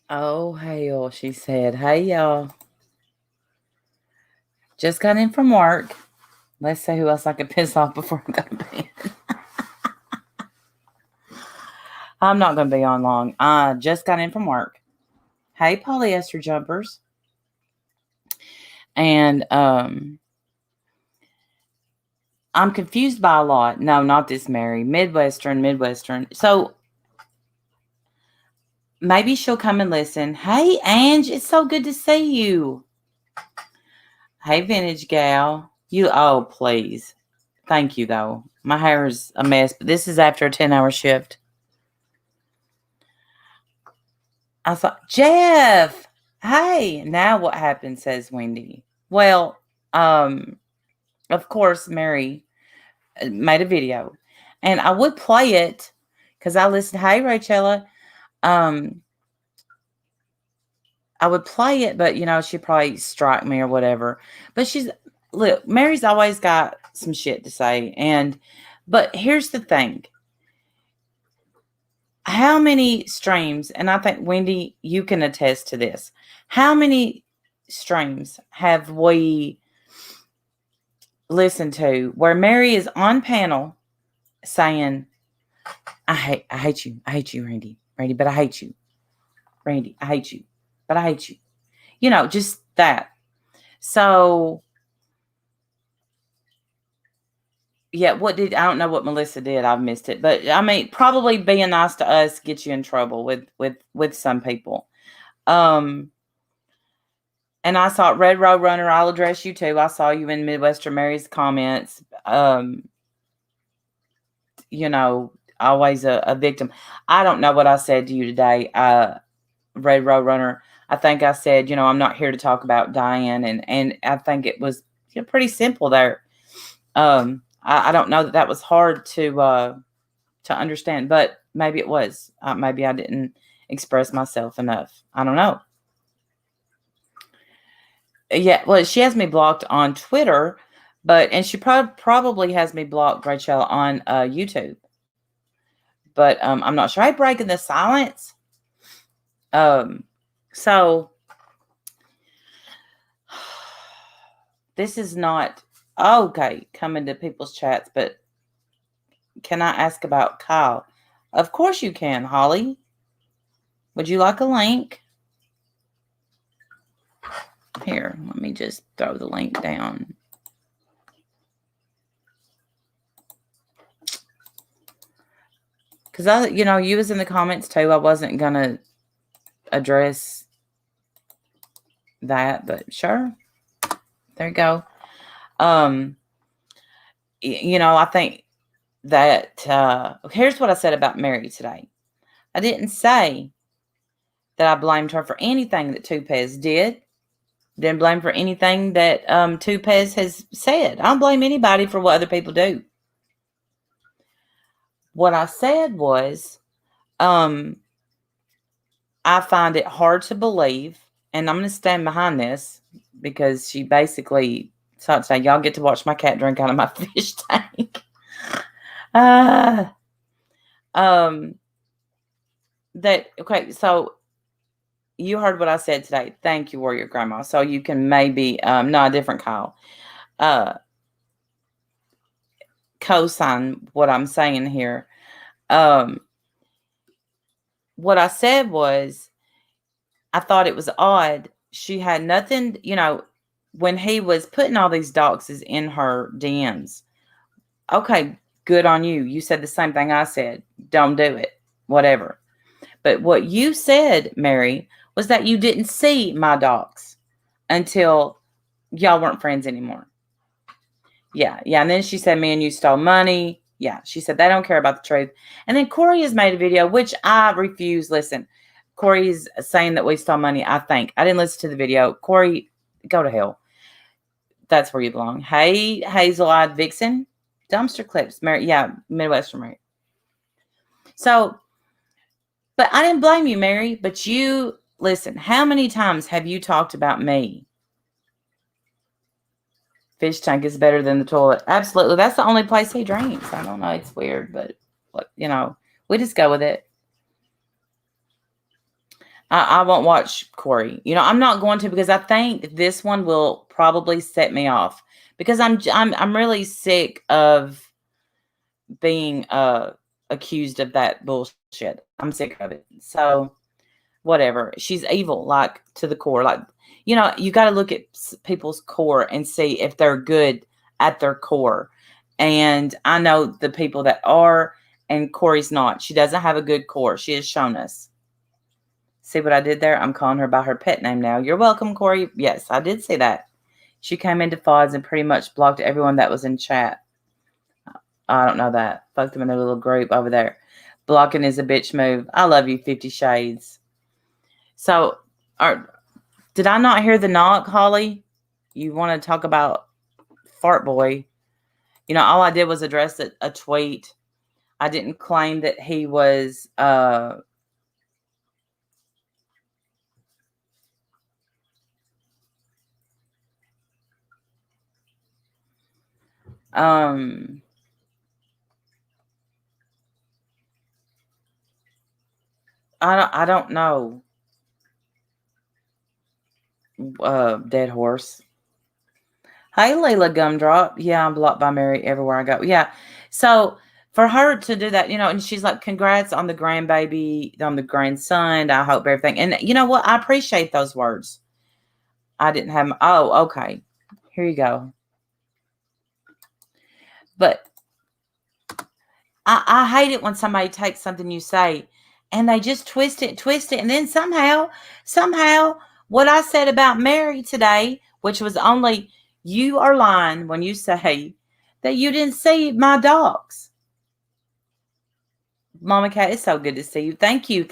Oh, hell, she said. Hey, y'all. Just got in from work. Let's see who else I could piss off before I go to bed. I'm not going to be on long. I just got in from work. Hey, polyester jumpers. And I'm confused by a lot. No, not this Mary. Midwestern. So maybe she'll come and listen. Hey, Ange, it's so good to see you. Hey, vintage gal. Oh, please. Thank you, though. My hair is a mess, but this is after a 10-hour shift. I thought, Jeff, hey. Now what happened, says Wendy. Well, of course, Mary made a video. And I would play it because I listened. Hey, Rachella. I would play it, but she'd probably strike me or whatever. But look, Mary's always got some shit to say. But here's the thing. How many streams, and I think Wendy, you can attest to this. How many streams have we listened to where Mary is on panel saying, I hate you, Randy, but I hate you. Randy, I hate you, but I hate you. Just that. So, yeah, I don't know what Melissa did. I've missed it. But, I mean, probably being nice to us gets you in trouble with some people. And I saw Red Road Runner. I'll address you, too. I saw you in Midwestern Mary's comments. Always a victim. I don't know what I said to you today, Red Road Runner. I think I said, I'm not here to talk about Diane, and I think it was pretty simple there. I don't know that was hard to understand, but maybe it was. Maybe I didn't express myself enough. I don't know. Yeah, well, she has me blocked on Twitter, and she probably has me blocked, Rachel, on YouTube. But I'm not sure. Hey, breaking the silence. So this is not okay coming to people's chats, but can I ask about Kyle? Of course you can, Holly. Would you like a link? Here, let me just throw the link down. Because you was in the comments too. I wasn't gonna address that, but sure. There you go. I think that here's what I said about Mary today. I didn't say that I blamed her for anything that Tupez did. Didn't blame for anything that Tupez has said. I don't blame anybody for what other people do. What I said was, I find it hard to believe, and I'm going to stand behind this because she basically started saying, y'all get to watch my cat drink out of my fish tank. Okay, so you heard what I said today. Thank you, Warrior Grandma. So you can maybe, no, a different Kyle, co-sign what I'm saying here. What I said was, I thought it was odd. She had nothing, when he was putting all these doxes in her DMs. Okay, good on you. You said the same thing I said. Don't do it. Whatever. But what you said, Mary, was that you didn't see my docs until y'all weren't friends anymore. Yeah. And then she said, me and you stole money. Yeah. She said, they don't care about the truth. And then Corey has made a video, which I refuse. Listen, Corey's saying that we stole money, I think. I didn't listen to the video. Corey, go to hell. That's where you belong. Hey, Hazel-eyed Vixen. Dumpster clips. Mary, yeah, Midwestern Mary. So, but I didn't blame you, Mary. But you, listen, how many times have you talked about me? Fish tank is better than the toilet. Absolutely. That's the only place he drinks. I don't know. It's weird, but we just go with it. I won't watch Corey. I'm not going to, because I think this one will probably set me off, because I'm really sick of being accused of that bullshit. I'm sick of it. So whatever. She's evil, like, to the core. Like, you got to look at people's core and see if they're good at their core. And I know the people that are, and Corey's not. She doesn't have a good core. She has shown us. See what I did there? I'm calling her by her pet name now. You're welcome, Corey. Yes, I did see that. She came into FODs and pretty much blocked everyone that was in chat. I don't know that. Fuck them in their little group over there. Blocking is a bitch move. I love you, 50 Shades. So, did I not hear the knock, Holly? You want to talk about Fart Boy? All I did was address a tweet. I didn't claim that he was I don't know. Dead horse. Hey, Layla Gumdrop. Yeah, I'm blocked by Mary everywhere I go. Yeah. So for her to do that, and she's like, congrats on the grandbaby, on the grandson. I hope everything. And you know what? I appreciate those words. I didn't have oh, okay. Here you go. But I hate it when somebody takes something you say and they just twist it. And then somehow, what I said about Mary today, which was only, you are lying when you say that you didn't see my dogs. Mama Cat, it's so good to see you. Thank you.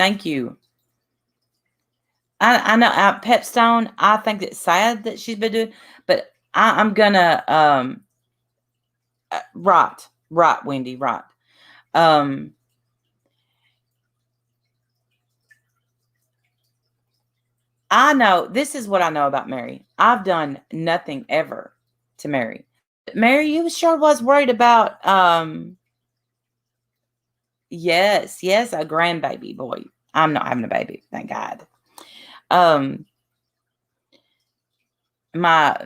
I know Pepstone, I think it's sad that she's been doing, but I'm gonna right, Wendy, right. I know, this is what I know about Mary. I've done nothing ever to Mary. Mary, you sure was worried about yes, a grandbaby boy. I'm not having a baby, thank God. My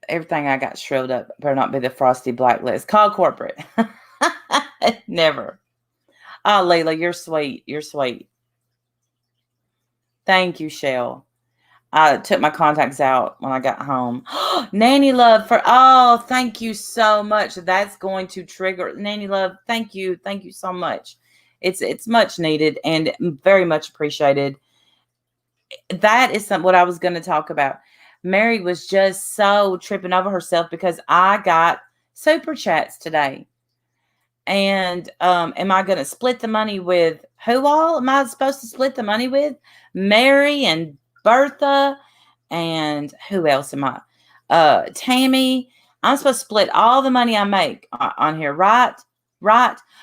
everything I got shrilled up better not be the frosty blacklist. Call corporate. Never. Oh, Layla, you're sweet. Thank you, Shell. I took my contacts out when I got home. Nanny Love thank you so much. That's going to trigger Nanny Love. Thank you so much. It's much needed and very much appreciated. That is what I was going to talk about. Mary was just so tripping over herself because I got super chats today. And am I going to split the money with who all? Am I supposed to split the money with? Mary and Bertha and who else am I? Tammy. I'm supposed to split all the money I make on here, right?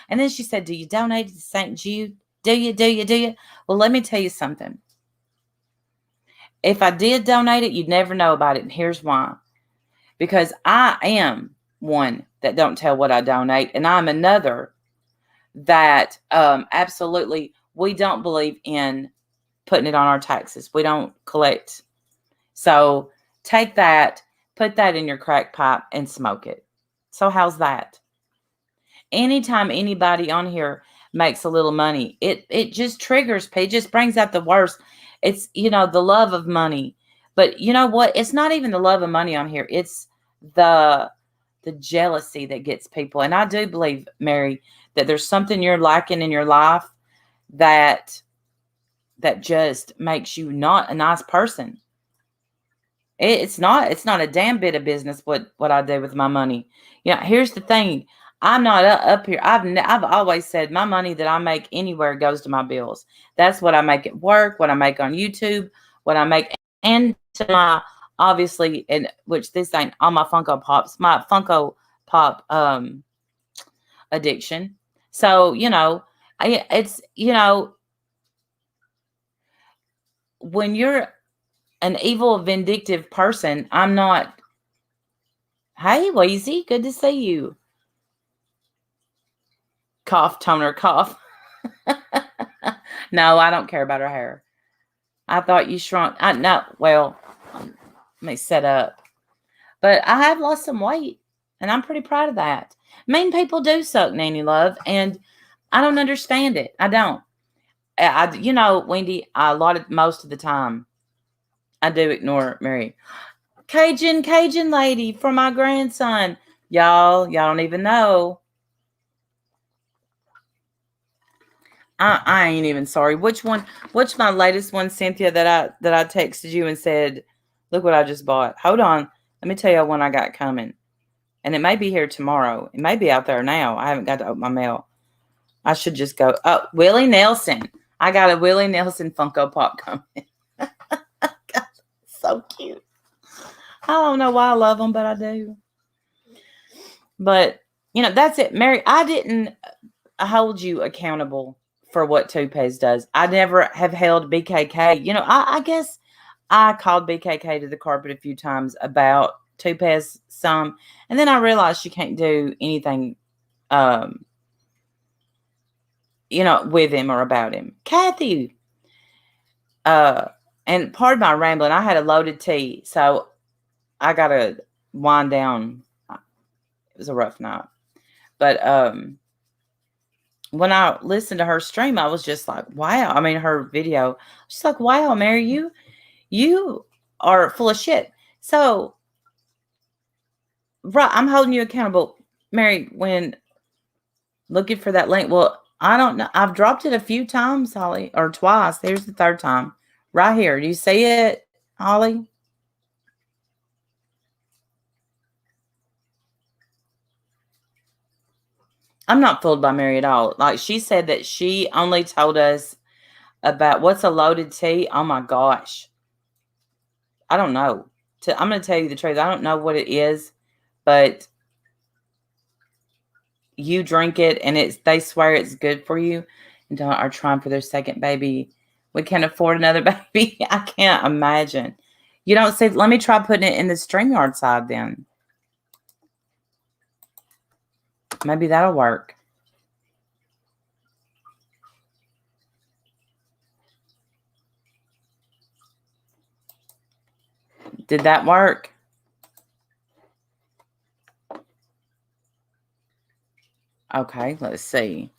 And then she said, do you donate to St. Jude? Do you? Well, let me tell you something. If I did donate it, you'd never know about it. And here's why. Because I am one that don't tell what I donate. And I'm another that absolutely, we don't believe in putting it on our taxes. We don't collect. So take that, put that in your crack pipe and smoke it. So how's that? Anytime anybody on here makes a little money, it just triggers, it just brings out the worst. It's, the love of money. But you know what? It's not even the love of money on here. It's the jealousy that gets people. And I do believe, Mary, that there's something you're lacking in your life that just makes you not a nice person. It's not a damn bit of business what I do with my money. Here's the thing. I'm not up here. I've always said my money that I make anywhere goes to my bills. That's what I make at work, what I make on YouTube, what I make, and to my, obviously, and which this ain't all my Funko Pops, my Funko Pop addiction. So, it's, when you're an evil, vindictive person, I'm not. Hey, Weezy, good to see you. Cough, toner, cough. No, I don't care about her hair. I thought you shrunk. Well, let me set up. But I have lost some weight, and I'm pretty proud of that. Mean people do suck, Nanny Love, and I don't understand it. I don't. Wendy, most of the time, I do ignore Mary. Cajun lady for my grandson. Y'all don't even know. I ain't even sorry. Which my latest one, Cynthia, that I texted you and said, look what I just bought. Hold on. Let me tell you when I got coming. And it may be here tomorrow. It may be out there now. I haven't got to open my mail. I should just go. Oh, Willie Nelson. I got a Willie Nelson Funko Pop coming. God, so cute. I don't know why I love them, but I do. But, that's it. Mary, I didn't hold you accountable for what Tupez does. I never have held BKK. I guess I called BKK to the carpet a few times about Tupez some, and then I realized she can't do anything, with him or about him. Kathy, and part of my rambling, I had a loaded tea, so I got to wind down. It was a rough night, but when I listened to her stream, I was just like, wow. I mean, her video, she's like, wow, Mary, you are full of shit. So, right, I'm holding you accountable, Mary, when looking for that link. Well, I don't know. I've dropped it a few times, Holly, or twice. There's the third time. Right here. Do you see it, Holly? I'm not fooled by Mary at all. Like, she said that she only told us about what's a loaded tea. Oh my gosh. I don't know. I'm going to tell you the truth. I don't know what it is, but you drink it and they swear it's good for you, and are trying for their second baby. We can't afford another baby. I can't imagine. You don't say, let me try putting it in the StreamYard side then. Maybe that'll work. Did that work? Okay, let's see.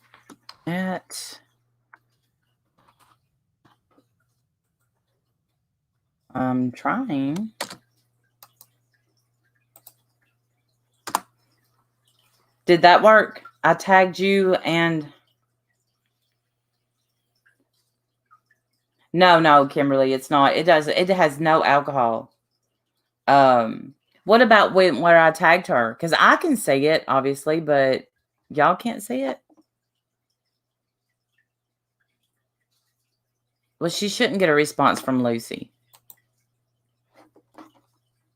I'm trying. Did that work? I tagged you and... No, Kimberly, it's not. It has no alcohol. What about where I tagged her? Because I can see it, obviously, but y'all can't see it. Well, she shouldn't get a response from Lucy.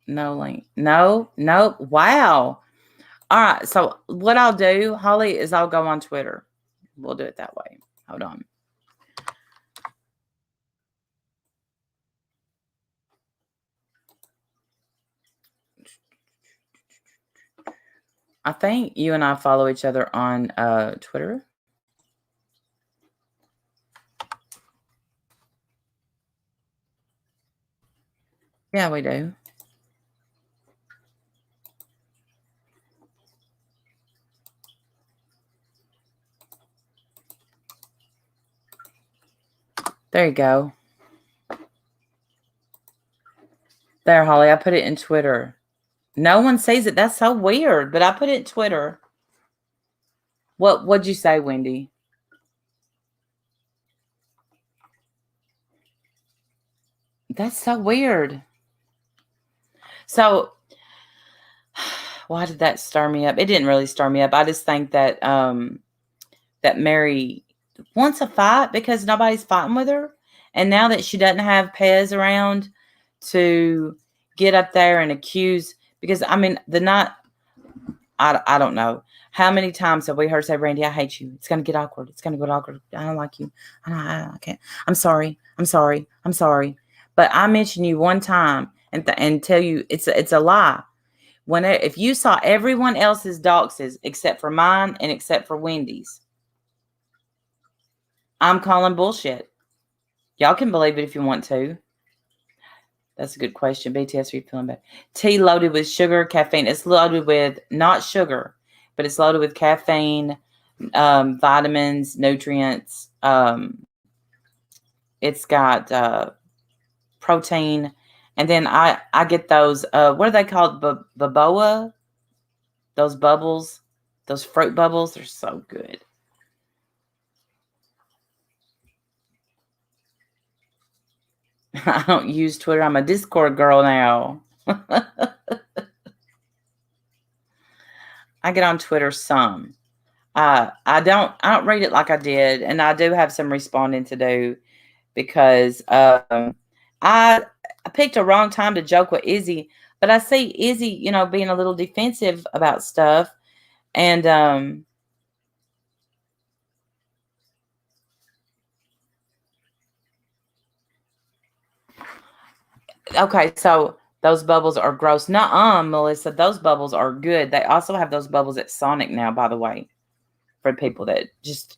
No link. No. Wow. All right. So what I'll do, Holly, is I'll go on Twitter. We'll do it that way. Hold on. I think you and I follow each other on Twitter. Yeah, we do. There you go. There, Holly, I put it in Twitter. No one sees it. That's so weird, but I put it in Twitter. What'd you say, Wendy? That's so weird. So, why did that stir me up? It didn't really stir me up. I just think that that Mary wants a fight because nobody's fighting with her. And now that she doesn't have Pez around to get up there and accuse, because I mean, I don't know. How many times have we heard say, Randy, I hate you. It's going to get awkward. It's going to get awkward. I don't like you. I can't. I'm sorry. But I mentioned you one time and tell you it's a lie. If you saw everyone else's doxes except for mine and except for Wendy's, I'm calling bullshit. Y'all can believe it if you want to. That's a good question. BTS, are you feeling better? Tea loaded with sugar, caffeine. It's loaded with not sugar, but it's loaded with caffeine, vitamins, nutrients. It's got protein, and then I get those. What are they called? Baboa. Those bubbles, those fruit bubbles. They're so good. I don't use Twitter. I'm a Discord girl now. I get on Twitter some. I don't read it like I did, and I do have some responding to do because I picked a wrong time to joke with Izzy, but I see Izzy, being a little defensive about stuff, and okay, so those bubbles are gross. Nuh-uh, Melissa, those bubbles are good. They also have those bubbles at Sonic now, by the way, for people that just,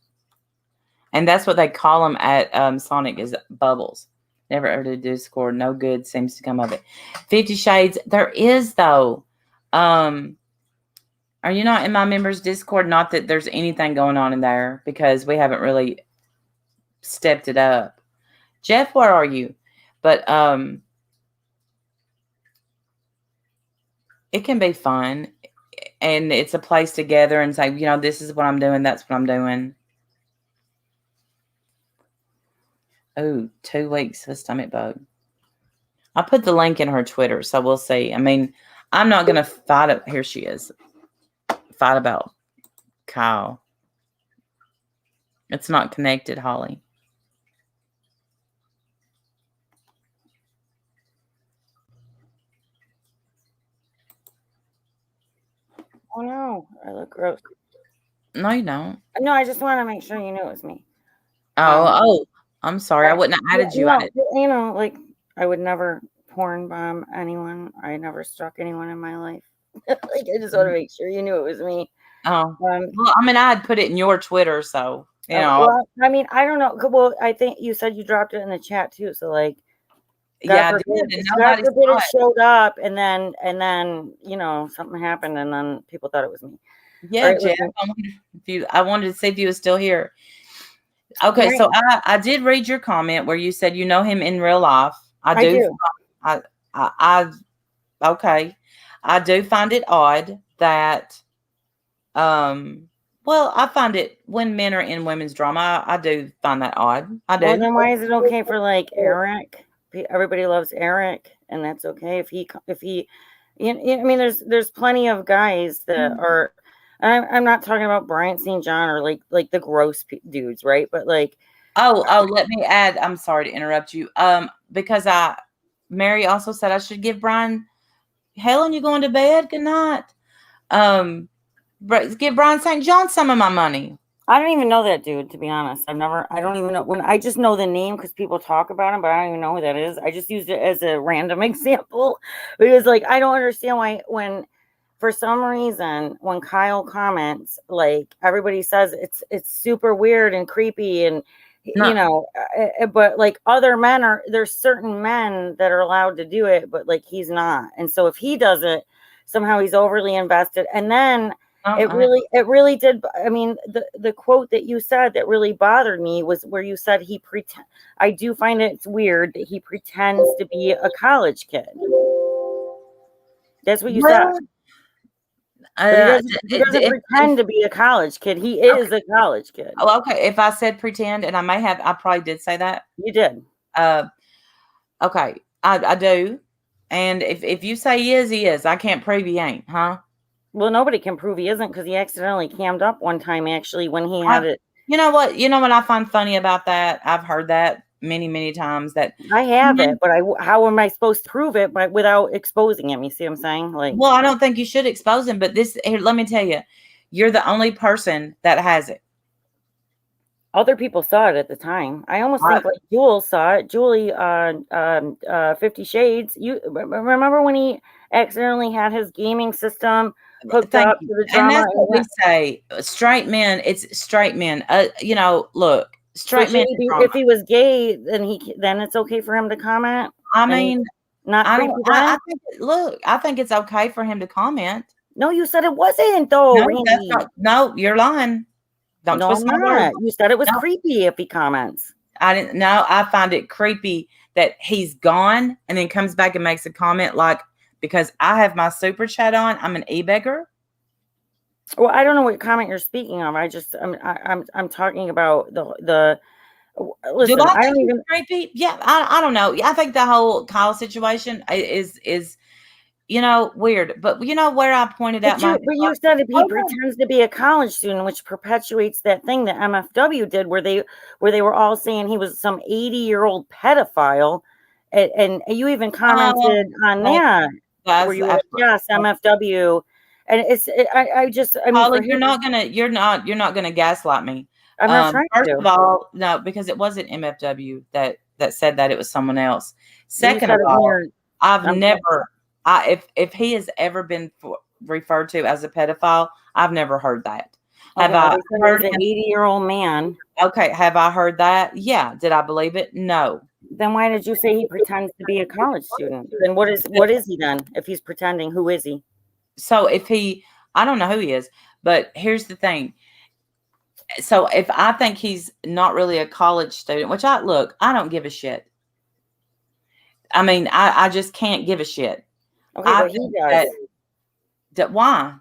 and that's what they call them at Sonic, is bubbles. Never ever did Discord. No good seems to come of it. 50 Shades. There is, though. Are you not in my members Discord? Not that there's anything going on in there, because we haven't really stepped it up. Jeff, where are you? But it can be fun, and it's a place to gather and say, this is what I'm doing, that's what I'm doing. Oh, 2 weeks of a stomach bug. I'll put the link in her Twitter, so we'll see. I mean, I'm not going to fight it. Here she is. Fight about Kyle. It's not connected, Holly. Oh, no. I look gross. No, you don't. No, I just want to make sure you knew it was me. Oh, I'm sorry. I wouldn't have added you. No, like, I would never porn bomb anyone. I never struck anyone in my life. Like, I just want to make sure you knew it was me. Oh, well, I mean, I'd put it in your Twitter, so, Well, I mean, I don't know. Well, I think you said you dropped it in the chat, too, so, like, God forbid it showed up, and then something happened, and then people thought it was me. Yeah, Jeff, I wanted to see if you were still here. Okay, so I did read your comment where you said you know him in real life. I do. Okay. I do find it odd that, well, I find it when men are in women's drama. I do find that odd. I do. Well, then why is it okay for, like, Eric? Everybody loves Eric, and that's okay if he. I mean, there's plenty of guys that are. I'm not talking about Bryant St. John or like the gross dudes, right? But like, let me add. I'm sorry to interrupt you. Because Mary also said I should give Brian. Helen, you going to bed? Good night. Give Brian St. John some of my money. I don't even know that dude, to be honest. I don't even know I just know the name because people talk about him, but I don't even know who that is. I just used it as a random example because, like, I don't understand why for some reason, when Kyle comments, like, everybody says it's super weird and creepy and, but like other men there's certain men that are allowed to do it, but like he's not. And so if he does it, somehow he's overly invested. And then it really did. I mean, the quote that you said that really bothered me was where you said I do find it's weird that he pretends to be a college kid. That's what you said. He doesn't pretend to be a college kid. He is a college kid. Oh, okay. If I said pretend, and I probably did say that. You did. Okay. I do. And if you say he is. I can't prove he ain't, huh? Well, nobody can prove he isn't because he accidentally cammed up one time, actually, when he had it. You know what I find funny about that? I've heard that many, many times that I have it, but how am I supposed to prove it without exposing him? You see what I'm saying? Like, well, I don't think you should expose him, but here, let me tell you, you're the only person that has it. Other people saw it at the time. I almost think like Jules saw it. Julie, 50 Shades. You remember when he accidentally had his gaming system hooked up to the drama? And that's what we say. Straight men. It's straight men. Look, Straight men in drama. If he was gay, then it's okay for him to comment. I mean, not creepy. I think. Look, I think it's okay for him to comment. No, you said it wasn't though, No, Randy. No, you're lying. Don't twist my words. You said it was creepy if he comments. I didn't know. I find it creepy that he's gone and then comes back and makes a comment like, because I have my super chat on, I'm an e-beggar. Well, I don't know what comment you're speaking of. I'm talking about the listen. Do I think it's creepy? Yeah, I don't know. I think the whole Kyle situation is weird. But you know where I pointed out but you said if he pretends to be a college student, which perpetuates that thing that MFW did where they were all saying he was some 80-year-old pedophile, and you even commented on that. Where you were, yes, MFW. And Holly, you're not gonna gaslight me. I'm not trying to. First of all, no, because it wasn't MFW that said that, it was someone else. Second of all, if he has ever been referred to as a pedophile, I've never heard that. Have I heard an 80-year-old man? Okay, have I heard that? Yeah. Did I believe it? No. Then why did you say he pretends to be a college student? Then what is he then? If he's pretending, who is he? So I don't know who he is, but here's the thing. So if I think he's not really a college student, which I don't give a shit. I mean, I just can't give a shit. Okay, but he does. Why?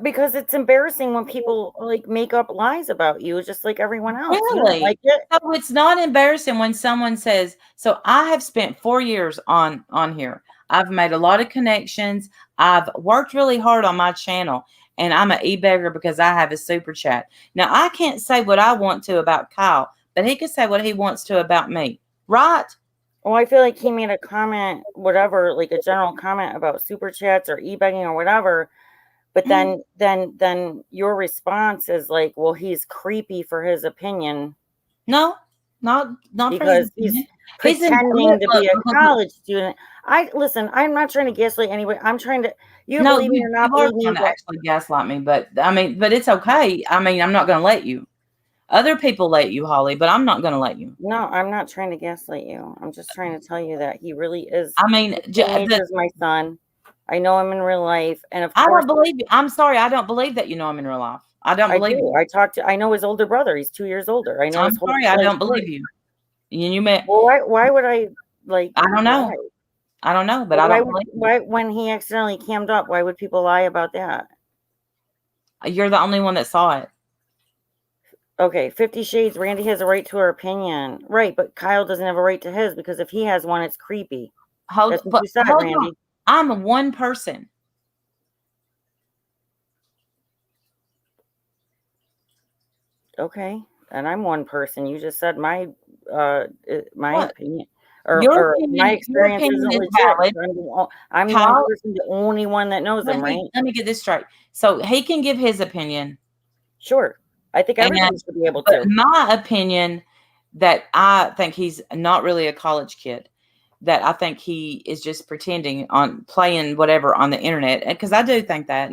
Because it's embarrassing when people like make up lies about you, just like everyone else. Really? Like it? No, it's not embarrassing when someone says, so I have spent 4 years on here. I've made a lot of connections. I've worked really hard on my channel, and I'm an e-beggar because I have a super chat. Now, I can't say what I want to about Kyle, but he can say what he wants to about me. Right? Well, I feel like he made a comment, whatever, like a general comment about super chats or e-begging or whatever. But then your response is like, well, he's creepy for his opinion. No, not because he's pretending to be a college student. I'm not trying to gaslight anybody. I'm trying to believe me or not believe me. Actually gaslight me, but it's okay. I mean, I'm not going to let you. Other people let you, Holly, but I'm not going to let you. No, I'm not trying to gaslight you. I'm just trying to tell you that he really is. I mean, is my son. I know him in real life, and of course, I don't believe you. I'm sorry, I don't believe that you know him in real life. I don't believe you. I know his older brother. He's 2 years older. I know. I'm sorry, I don't believe you. You met. Well, why would I like? I don't know. I don't know, but I don't believe. Why, when he accidentally cammed up, why would people lie about that? You're the only one that saw it. Okay, 50 Shades. Randy has a right to her opinion, right? But Kyle doesn't have a right to his because if he has one, it's creepy. That's what you said, Randy. On. I'm one person. Okay, and I'm one person. You just said my opinion. Or opinion, my experience isn't valid. I'm one person, the only one that knows him, right? Let me get this straight. So he can give his opinion. Sure. I think everyone should be able to. My opinion that I think he's not really a college kid, that I think he is just pretending on playing whatever on the internet. Because I do think that,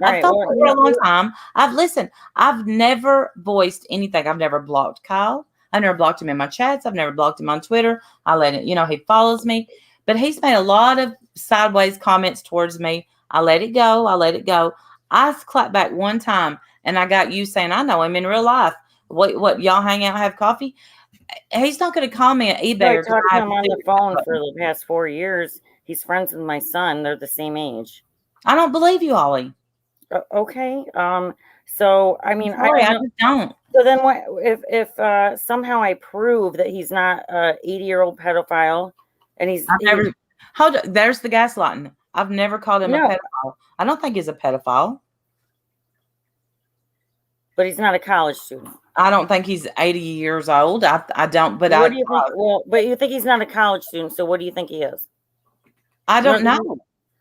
I've thought for a long time. I've never voiced anything. I've never blocked Kyle. I've never blocked him in my chats. I've never blocked him on Twitter. I let it, he follows me. But he's made a lot of sideways comments towards me. I let it go. I clapped back one time, and I got you saying, I know him in real life. What y'all hang out, have coffee? He's not going to call me an eBay. I talked to him on the phone for the past 4 years. He's friends with my son. They're the same age. I don't believe you, Ollie. Okay. So I mean, I just don't. So then, what if somehow I prove that he's not a 80-year-old pedophile, and there's the gaslighting. I've never called him a pedophile. I don't think he's a pedophile. But he's not a college student. I don't think he's 80 years old. I don't. But what do you think? But you think he's not a college student. So what do you think he is? I don't know.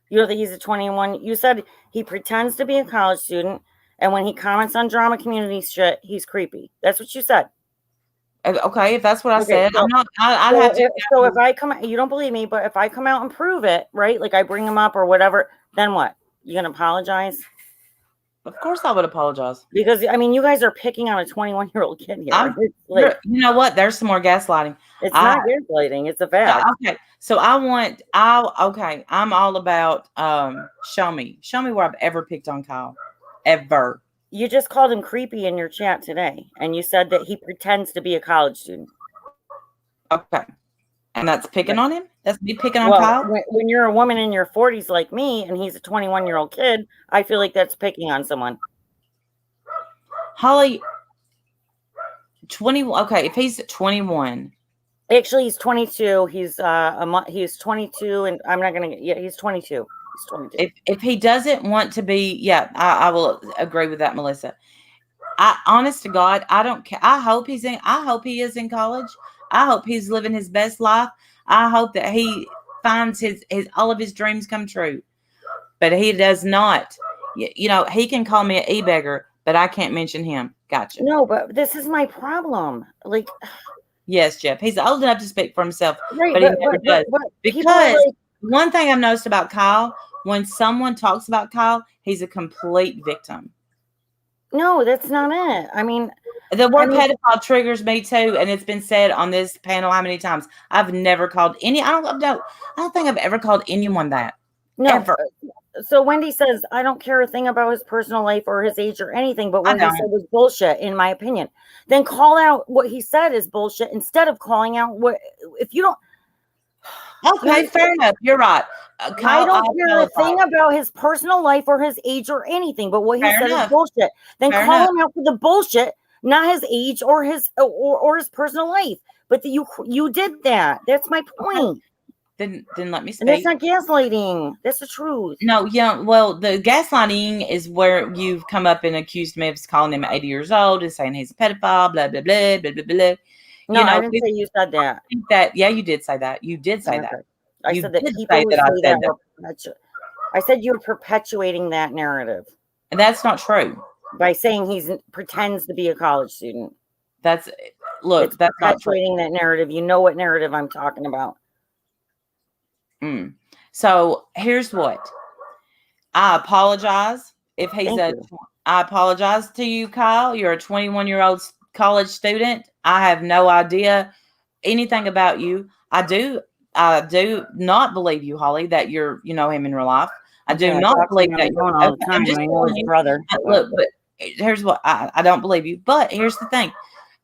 You don't think he's a 21? You said he pretends to be a college student, and when he comments on drama community shit, he's creepy. That's what you said. Okay, if that's what I said, so, I'm not. I'd have to. So if I come, you don't believe me, but if I come out and prove it, right? Like I bring him up or whatever, then what? You gonna apologize? Of course, I would apologize. Because I mean, you guys are picking on a 21-year-old kid here. I'm, It's like, you know what? There's some more gaslighting. it's I not gaslighting, it's a fact. okay. So I'm all about show me where I've ever picked on Kyle, ever. You just called him creepy in your chat today, and you said that he pretends to be a college student. Okay, and that's picking on him. That's me picking on Well, Kyle. when you're a woman in your 40s like me, and he's a 21-year-old kid, I feel like that's picking on someone. Holly, 20. Okay, if he's 21. Actually, he's 22. He's 22, and I'm not gonna. Yeah, he's 22. He's 22. If he doesn't want to be, yeah, I will agree with that, Melissa. Honest to God, I don't care. I hope he is in college. I hope he's living his best life. I hope that he finds his all of his dreams come true. But he does not. You know, he can call me an e-beggar, but I can't mention him. Gotcha. No, but this is my problem. Like, yes, Jeff. He's old enough to speak for himself, right, but he never does. Because like, one thing I've noticed about Kyle, when someone talks about Kyle, he's a complete victim. No, that's not it. I mean, the word pedophile triggers me too, and it's been said on this panel how many times. I've never called any. I don't think I've ever called anyone that. No. Ever. So Wendy says, I don't care a thing about his personal life or his age or anything, but what he said was bullshit, in my opinion. Then call out what he said is bullshit instead of calling out what, if you don't. Okay, fair enough. You're right. I don't care a thing about his personal life or his age or anything, but what he said is bullshit. Then call him out for the bullshit, not his age or his personal life. But you did that. That's my point. Then let me speak. And that's not gaslighting. That's the truth. No, yeah. Well, the gaslighting is where you've come up and accused me of calling him 80 years old and saying he's a pedophile, blah, blah, blah, blah, blah, blah. No, I didn't say you said that. Yeah, you did say that. You did say that. I said that people who say that. I said you're perpetuating that narrative. And that's not true. By saying he pretends to be a college student. That's not perpetuating that narrative. You know what narrative I'm talking about. So here's what. I apologize if he's I apologize to you, Kyle. You're a 21-year-old college student. I have no idea anything about you. I do not believe you, Holly, that you know him in real life. I do not believe that you're all the time. I know his brother. Look, but here's what I don't believe you. But here's the thing.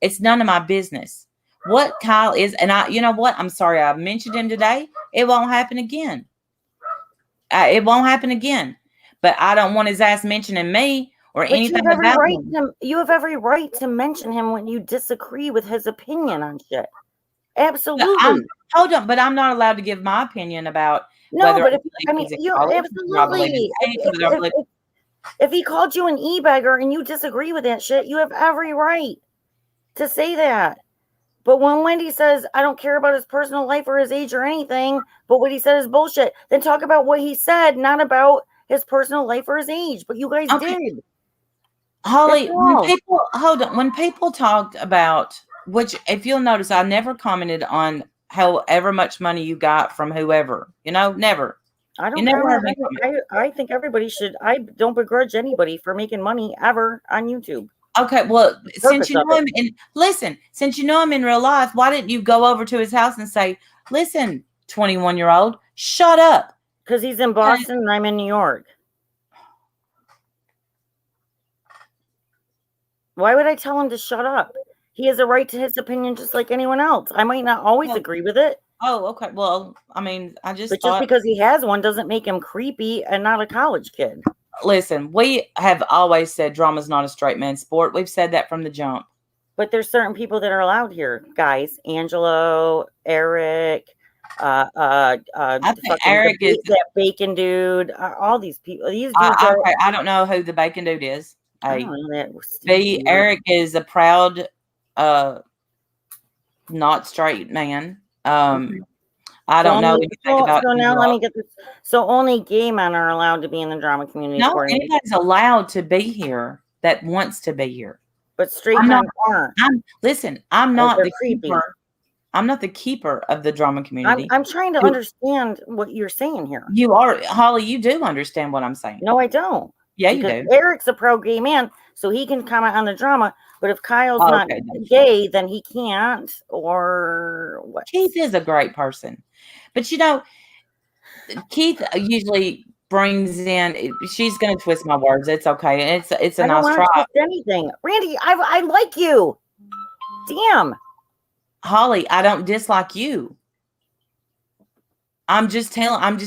It's none of my business. What Kyle is, and you know what? I'm sorry I mentioned him today. It won't happen again. It won't happen again. But I don't want his ass mentioning me or anything about him. You have every right to mention him when you disagree with his opinion on shit. Absolutely. Hold on, but I'm not allowed to give my opinion about whether you absolutely. If he called you an e-beggar and you disagree with that shit, you have every right to say that. But when Wendy says, I don't care about his personal life or his age or anything, but what he said is bullshit, then talk about what he said, not about his personal life or his age. But you guys did. Holly, when people talked about, which if you'll notice, I never commented on however much money you got from whoever, never. I don't know. I think everybody should. I don't begrudge anybody for making money ever on YouTube. Okay, well, since you know him since you know him in real life, why didn't you go over to his house and say, listen, 21-year-old, shut up? Because he's in Boston and I'm in New York. Why would I tell him to shut up? He has a right to his opinion just like anyone else. I might not always agree with it. Oh, okay. Well, I mean, but just because he has one doesn't make him creepy and not a college kid. Listen, we have always said drama's not a straight man's sport. We've said that from the jump. But there's certain people that are allowed here, guys. Angelo, Eric, I think Eric is that bacon dude. All these people. These dudes I don't know who the bacon dude is. Eric is a proud, not straight man. I don't know anything about. So now let me get this. So only gay men are allowed to be in the drama community. No, anybody's allowed to be here that wants to be here. But straight men aren't. I'm not the keeper. I'm not the keeper of the drama community. I'm trying to understand what you're saying here. You are, Holly. You do understand what I'm saying. No, I don't. Yeah, you because do. Eric's a pro gay man, so he can comment on the drama. But if Kyle's Oh, not okay, no, gay, then he can't. Or what? Keith is a great person, but Keith usually brings in. She's going to twist my words. It's okay, and it's a I don't nice want try. to twist anything, Randy. I like you. Damn. Holly, I don't dislike you. I'm just I'm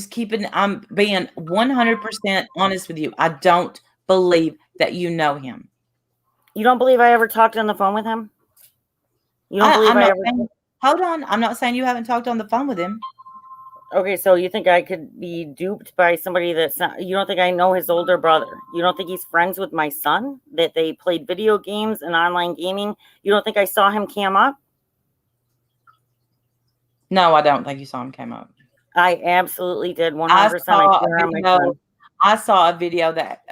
being 100% honest with you. I don't believe that you know him. You don't believe I ever talked on the phone with him? You don't believe I'm I not ever? saying, hold on. I'm not saying you haven't talked on the phone with him. Okay, so you think I could be duped by somebody that's not? You don't think I know his older brother? You don't think he's friends with my son? That they played video games and online gaming? You don't think I saw him cam up? No, I don't think you saw him came up. I absolutely did. 100%. I saw a video that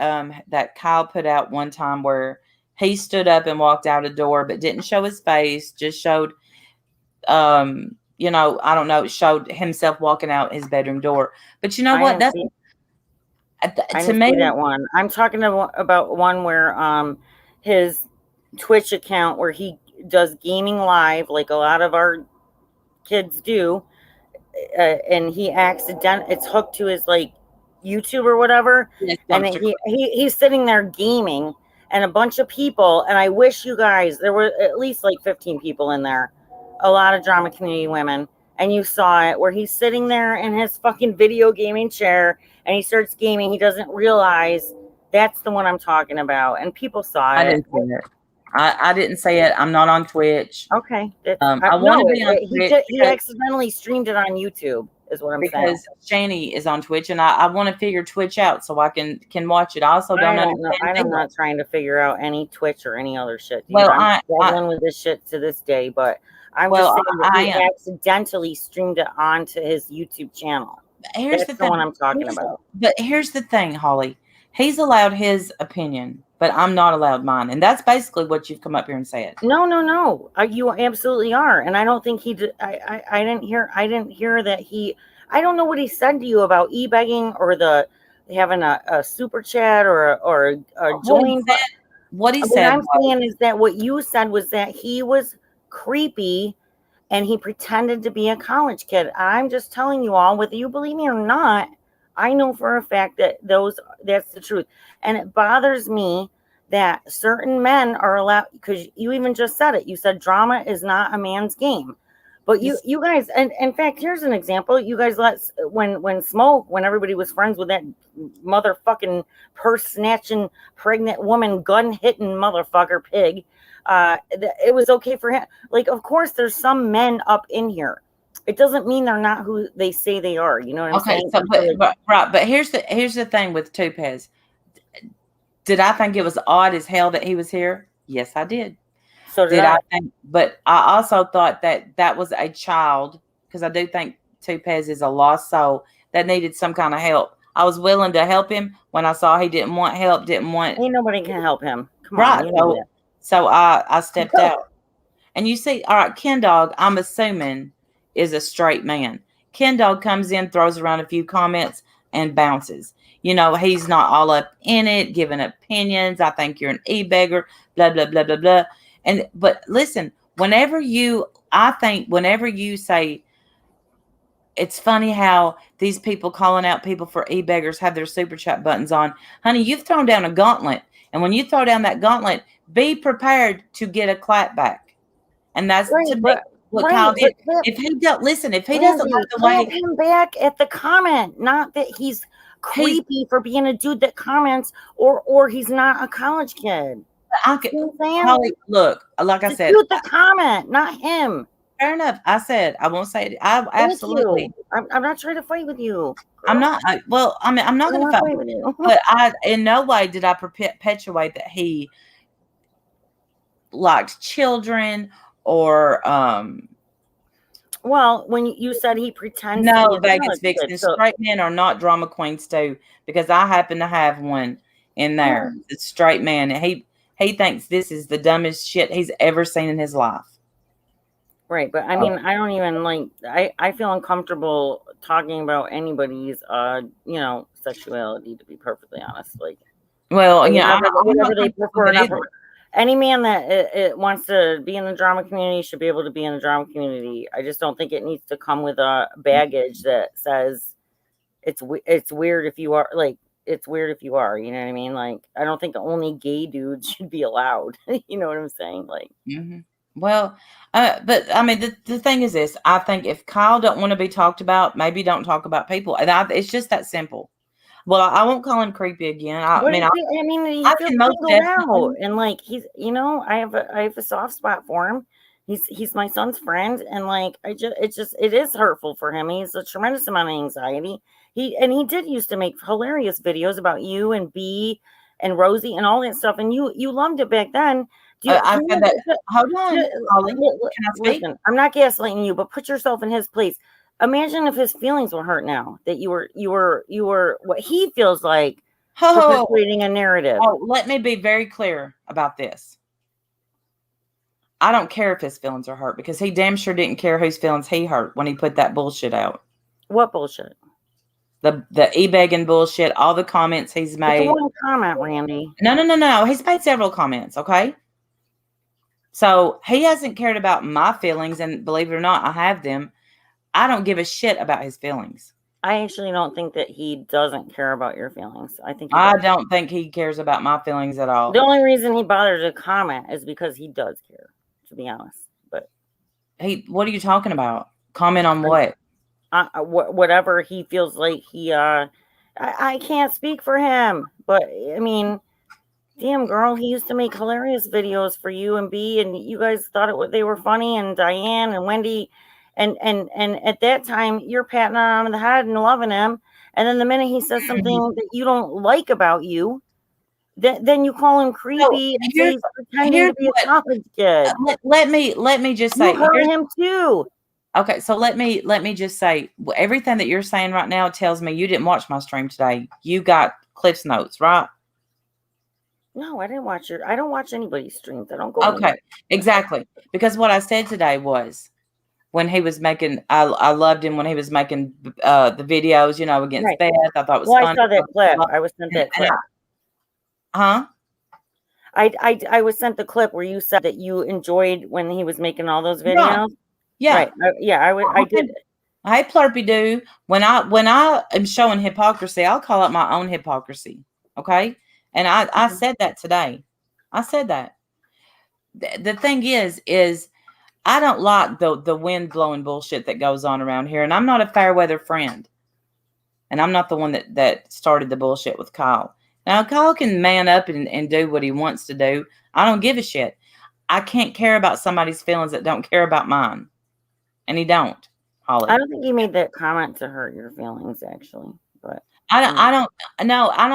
that Kyle put out one time where he stood up and walked out a door, but didn't show his face. Just showed, I don't know, showed himself walking out his bedroom door. But you know what? That's I to didn't me see that one. I'm talking about one where his Twitch account where he does gaming live, like a lot of our kids do, and he it's hooked to his like YouTube or whatever, and he's sitting there gaming, and a bunch of people, and I wish you guys, there were at least like 15 people in there, a lot of drama community women, and you saw it where he's sitting there in his fucking video gaming chair and he starts gaming. He doesn't realize that's the one I'm talking about, and people saw it. I didn't see it. I didn't say it. I'm not on Twitch. Okay. I want to be on Twitch. He accidentally streamed it on YouTube, is what I'm saying. Because Shani is on Twitch, and I want to figure Twitch out so I can watch it. I also don't understand. I'm not trying to figure out any Twitch or any other shit. Dude. Well, I'm struggling with this shit to this day, but I'm just saying that he accidentally streamed it onto his YouTube channel. That's the one I'm talking about. But here's the thing, Holly. He's allowed his opinion, but I'm not allowed mine. And that's basically what you've come up here and said. No. You absolutely are. And I don't think he did. I didn't hear that he, I don't know what he said to you about e-begging or having a super chat or a join. What he said. What I'm saying is that what you said was that he was creepy and he pretended to be a college kid. I'm just telling you all, whether you believe me or not, I know for a fact that that's the truth. And it bothers me that certain men are allowed, because you even just said it. You said drama is not a man's game. But you guys, and in fact, here's an example. You guys when everybody was friends with that motherfucking purse snatching, pregnant woman, gun hitting motherfucker pig, it was okay for him. Like, of course, there's some men up in here. It doesn't mean they're not who they say they are. You know what I'm saying? So, but here's the thing with Tupez. Did I think it was odd as hell that he was here? Yes, I did. So did I think, but I also thought that was a child, because I do think Tupez is a lost soul that needed some kind of help. I was willing to help him when I saw he didn't want help, ain't nobody can help him. Come right. On, so I stepped out. And you see, all right, Ken Dog, I'm assuming, is a straight man. Ken Dog comes in, throws around a few comments, and bounces. He's not all up in it, giving opinions. I think you're an e-beggar, blah, blah, blah, blah, blah. But listen, whenever you say, it's funny how these people calling out people for e-beggars have their super chat buttons on. Honey, you've thrown down a gauntlet. And when you throw down that gauntlet, be prepared to get a clap back. And that's to me what Kyle did. If he doesn't like the way him back at the comment, not that he's creepy for being a dude that comments or he's not a college kid. Holly, look, like I said, the comment, not him. Fair enough. I said I won't say it. I absolutely. I'm not trying to fight with you. I'm not. I'm not going to fight with you. But in no way did I perpetuate that he liked children or. Well, when you said he pretends. No, Vegas Vixen. Straight men are not drama queens too, because I happen to have one in there. It's straight man. He thinks this is the dumbest shit he's ever seen in his life. Right, but I mean, I don't even I feel uncomfortable talking about anybody's, sexuality, to be perfectly honest. Well, Or yeah, I'm not whatever they comfortable with prefer. it Not either. any man that it wants to be in the drama community should be able to be in the drama community. I just don't think it needs to come with a baggage that says it's weird if you are like it's weird if you are. You know what I mean? Like I don't think only gay dudes should be allowed. You know what I'm saying? Like Well, but I mean, the thing is this: I think if Kyle don't want to be talked about, maybe don't talk about people, and it's just that simple. Well, I won't call him creepy again. I what mean, I mean, he I feels can most singled out, definitely. and like he's I have a soft spot for him. He's my son's friend, and like it is hurtful for him. He's a tremendous amount of anxiety. He did used to make hilarious videos about you and B and Rosie and all that stuff, and you loved it back then. I Can said you that. Hold on, Holly. Can I speak? listen? I'm not gaslighting you, but put yourself in his place. Imagine if his feelings were hurt now that you were what he feels like Oh, perpetuating a narrative. let me be very clear about this. I don't care if his feelings are hurt because he damn sure didn't care whose feelings he hurt when he put that bullshit out. What bullshit? The e-begging bullshit, all the comments he's It's made. one comment, Randy. No. He's made several comments, okay? So he hasn't cared about my feelings, and believe it or not, I have them. I don't give a shit about his feelings. I actually don't think that he doesn't care about your feelings. I think I don't think he cares about my feelings at all. the only reason he bothers to comment is because he does care, to be honest. But what are you talking about? Comment on what? whatever he feels like I can't speak for him, but I mean, damn girl, he used to make hilarious videos for you and B, and you guys thought they were funny, and Diane and Wendy, and at that time you're patting on the head and loving him, and then the minute he says something that you don't like about you, then you call him creepy and say he's pretending to be a college kid. Let me just say, you hurt him too. Okay, so let me just say, everything that you're saying right now tells me you didn't watch my stream today. You got Cliff's Notes, right? No, I didn't watch I don't watch anybody's streams. I don't go. Okay, exactly. Because what I said today was when he was making, I loved him when he was making the videos, against Right. Beth. I thought it was Well, fun. I saw that clip. I was sent that clip. Huh? I was sent the clip where you said that you enjoyed when he was making all those videos. Right. Yeah. Right. I did. Hey, Plurpy Doo. When I am showing hypocrisy, I'll call out my own hypocrisy. Okay. And I said that today. I said that. The thing is I don't like the wind blowing bullshit that goes on around here. And I'm not a fair weather friend. And I'm not the one that started the bullshit with Kyle. Now, Kyle can man up and do what he wants to do. I don't give a shit. I can't care about somebody's feelings that don't care about mine. And he don't, Holly. I don't think he made that comment to hurt your feelings, actually. But I don't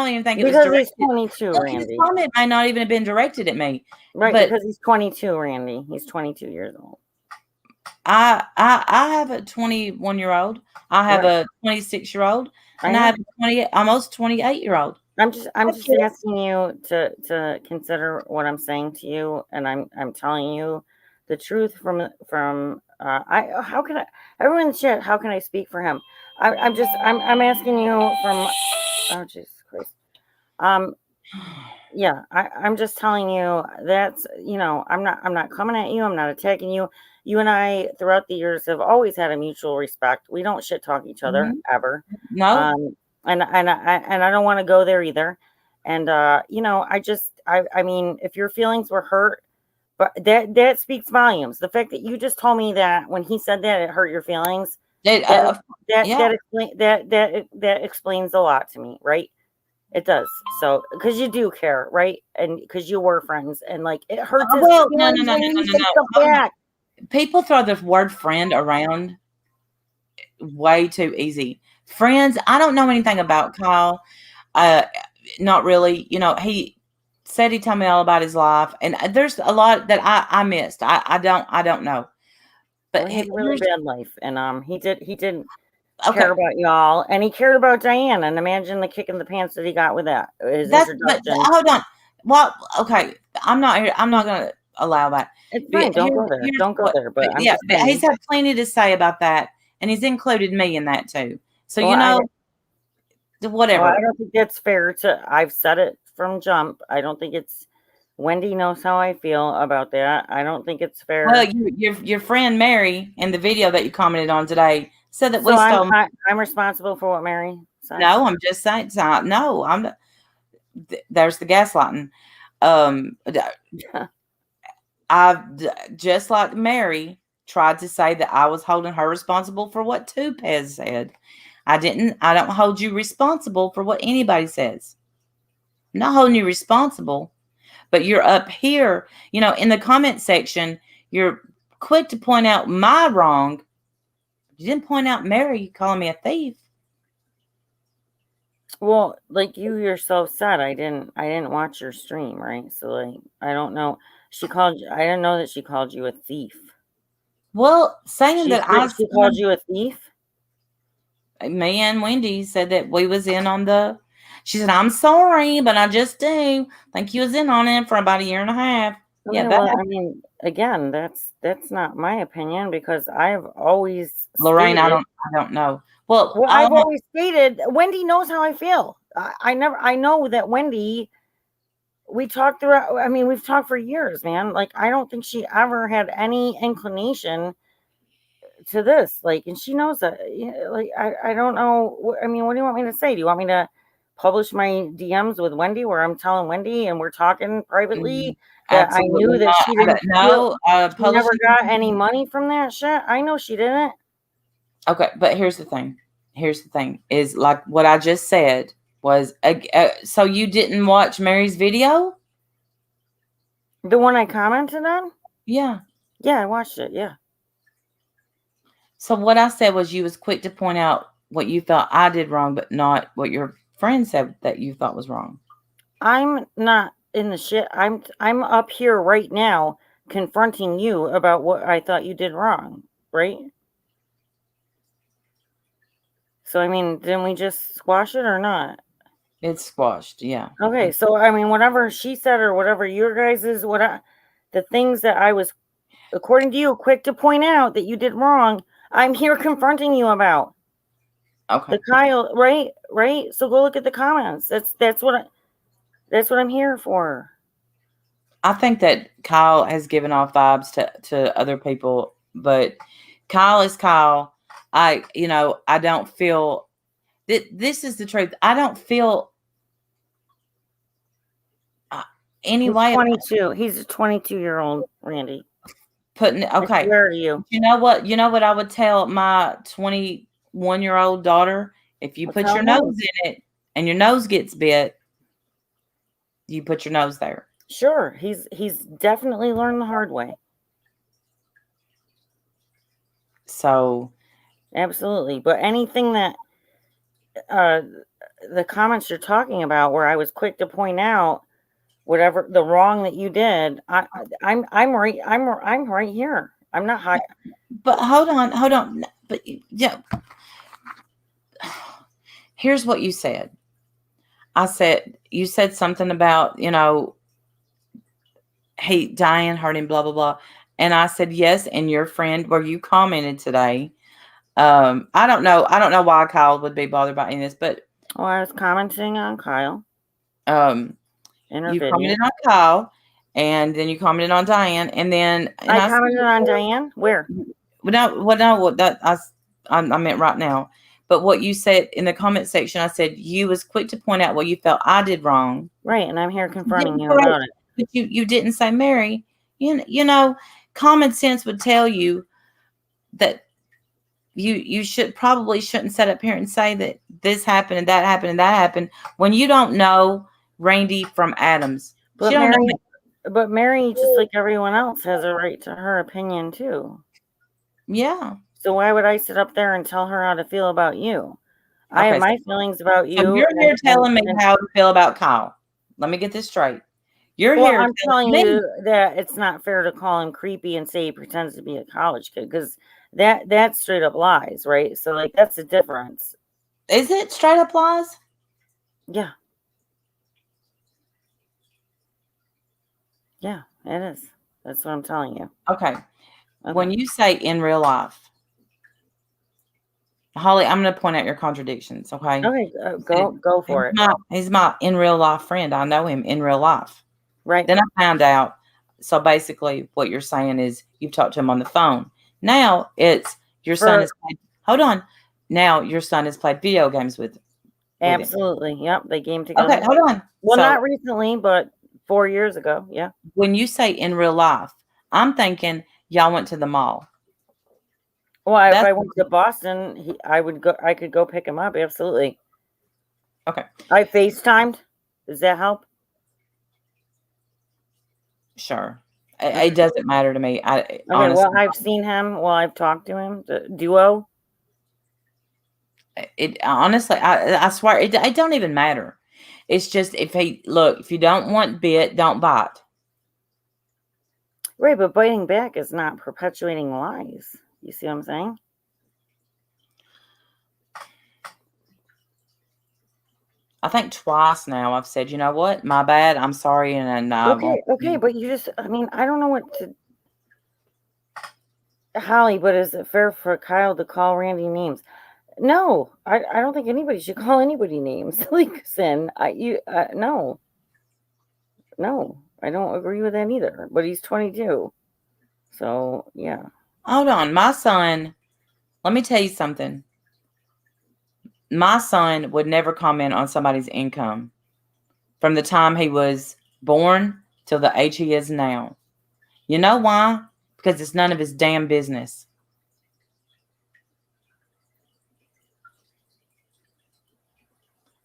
even think it was because directed. he's 22, Look, Randy. his comment might not even have been directed at me. Right, but because he's 22, Randy. He's 22 years old. I have a 21-year-old. I have a 26-year-old, and I have a almost 28-year-old. I'm just asking you to consider what I'm saying to you, and I'm telling you the truth from how can I, everyone in the chat, how can I speak for him? I'm asking you from, oh Jesus Christ. Yeah, I'm just telling you that's, I'm not coming at you. I'm not attacking you. You and I throughout the years have always had a mutual respect. We don't shit talk each other ever. No. And I don't want to go there either. And I mean, if your feelings were hurt, but that speaks volumes. The fact that you just told me that when he said that it hurt your feelings, that explains a lot to me, right? It does. So because you do care, right? And because you were friends, and like it hurts. No. People throw the word friend around way too easy. Friends, I don't know anything about Kyle. Not really. He said he told me all about his life, and there's a lot that I missed. I don't know. But he had a really bad life, and he didn't care about y'all, and he cared about Diane. And imagine the kick in the pants that he got with that. Hold on. Well, okay, I'm not going to allow that. It's fine. Don't go there. Don't go there. But he's had plenty to say about that, and he's included me in that too. So whatever. Well, I don't think that's fair I've said it from jump. I don't think it's. Wendy knows how I feel about that. I don't think it's fair. Well, your friend Mary in the video that you commented on today said that we So stole. I'm responsible for what Mary said. No, I'm just saying. No, I'm not. There's the gaslighting. I've just like Mary tried to say that I was holding her responsible for what Tupez said. I don't hold you responsible for what anybody says. I'm not holding you responsible, but you're up here, in the comment section, you're quick to point out my wrong. You didn't point out Mary calling me a thief. Well, like you yourself said, I didn't watch your stream, right? So like I don't know. I didn't know that she called you a thief. Well, saying that she called you a thief? Me and Wendy said that we was in on the. She said, "I'm sorry, but I just do think you was in on it for about a year and a half." Okay, Yeah, well, I mean, again, that's not my opinion because I've always Lorraine, stated, I don't know. Well, I've always stated Wendy knows how I feel. I know that Wendy. We talked throughout. I mean, we've talked for years, man. Like, I don't think she ever had any inclination to this. Like, and she knows that. Like, I don't know. I mean, what do you want me to say? Do you want me to publish my DMs with Wendy where I'm telling Wendy and we're talking privately that I knew that she didn't? No, she never got any money from that shit. I know she didn't. Okay, but here's the thing. Is like what I just said was. So you didn't watch Mary's video? The one I commented on? Yeah. Yeah, I watched it. Yeah. So what I said was you was quick to point out what you felt I did wrong, but not what your friend said that you thought was wrong. I'm not in the shit. I'm up here right now confronting you about what I thought you did wrong, right? So I mean, didn't we just squash it or not? It's squashed, yeah. Okay, so I mean, whatever she said or whatever your guys is, the things that I was, according to you, quick to point out that you did wrong, I'm here confronting you about. Okay. The Kyle, right? So go look at the comments. That's what I'm here for. I think that Kyle has given off vibes to other people, but Kyle is Kyle. I don't feel that this is the truth. I don't feel anyway. He's 22. He's a 22-year-old, Randy. Okay. I swear to you. You know what? I would tell my 21-year-old daughter, if you put your nose in it and your nose gets bit, you put your nose there. Sure. He's definitely learned the hard way. So absolutely. But anything that the comments you're talking about where I was quick to point out whatever the wrong that you did, I'm right here. I'm not high. But hold on. But yeah. Here's what you said. You said something about, hey, Diane hurt him, blah, blah, blah. And I said, yes. And your friend, where you commented today, I don't know why Kyle would be bothered by any of this, but. Oh, I was commenting on Kyle. You commented on Kyle, and then you commented on Diane, and then. I commented on Diane? Where? I meant right now. But what you said in the comment section, I said you was quick to point out what you felt I did wrong. Right, and I'm here confronting you about it. But you didn't say, Mary, common sense would tell you that you shouldn't sit up here and say that this happened and that happened and that happened when you don't know Randy from Adams. But Mary, just like everyone else, has a right to her opinion too. Yeah. So why would I sit up there and tell her how to feel about you? Okay, I have my feelings about you. So you're here telling me how to feel about Kyle. Let me get this straight. I'm telling you that it's not fair to call him creepy and say he pretends to be a college kid because that's straight up lies, right? So like that's the difference. Is it straight up lies? Yeah. Yeah, it is. That's what I'm telling you. Okay. When you say in real life, Holly, I'm going to point out your contradictions. Okay. Okay, go for it. He's my in real life friend. I know him in real life. Right. Then I found out. So basically, what you're saying is you've talked to him on the phone. Now it's your son is. Hold on. Now your son has played video games with. Absolutely. Yep. They game together. Okay, hold on. Well, not recently, but 4 years ago. Yeah. When you say in real life, I'm thinking y'all went to the mall. Well, if I went to Boston, I could go pick him up. Absolutely. Okay. I FaceTimed. Does that help? Sure. It doesn't matter to me. Okay. Honestly, well, I've seen him. Well, I've talked to him. The duo. It honestly, I swear, it don't even matter. It's just if you don't want bit, don't bite. Right, but biting back is not perpetuating lies. You see what I'm saying? I think twice now I've said, you know what, my bad, I'm sorry, and okay, but you just, I mean, I don't know what to. Holly, but is it fair for Kyle to call Randy names? No, I don't think anybody should call anybody names. Listen, no, I don't agree with that either. But he's 22, so yeah. Hold on, my son. Let me tell you something. My son would never comment on somebody's income from the time he was born till the age he is now. You know why? Because it's none of his damn business.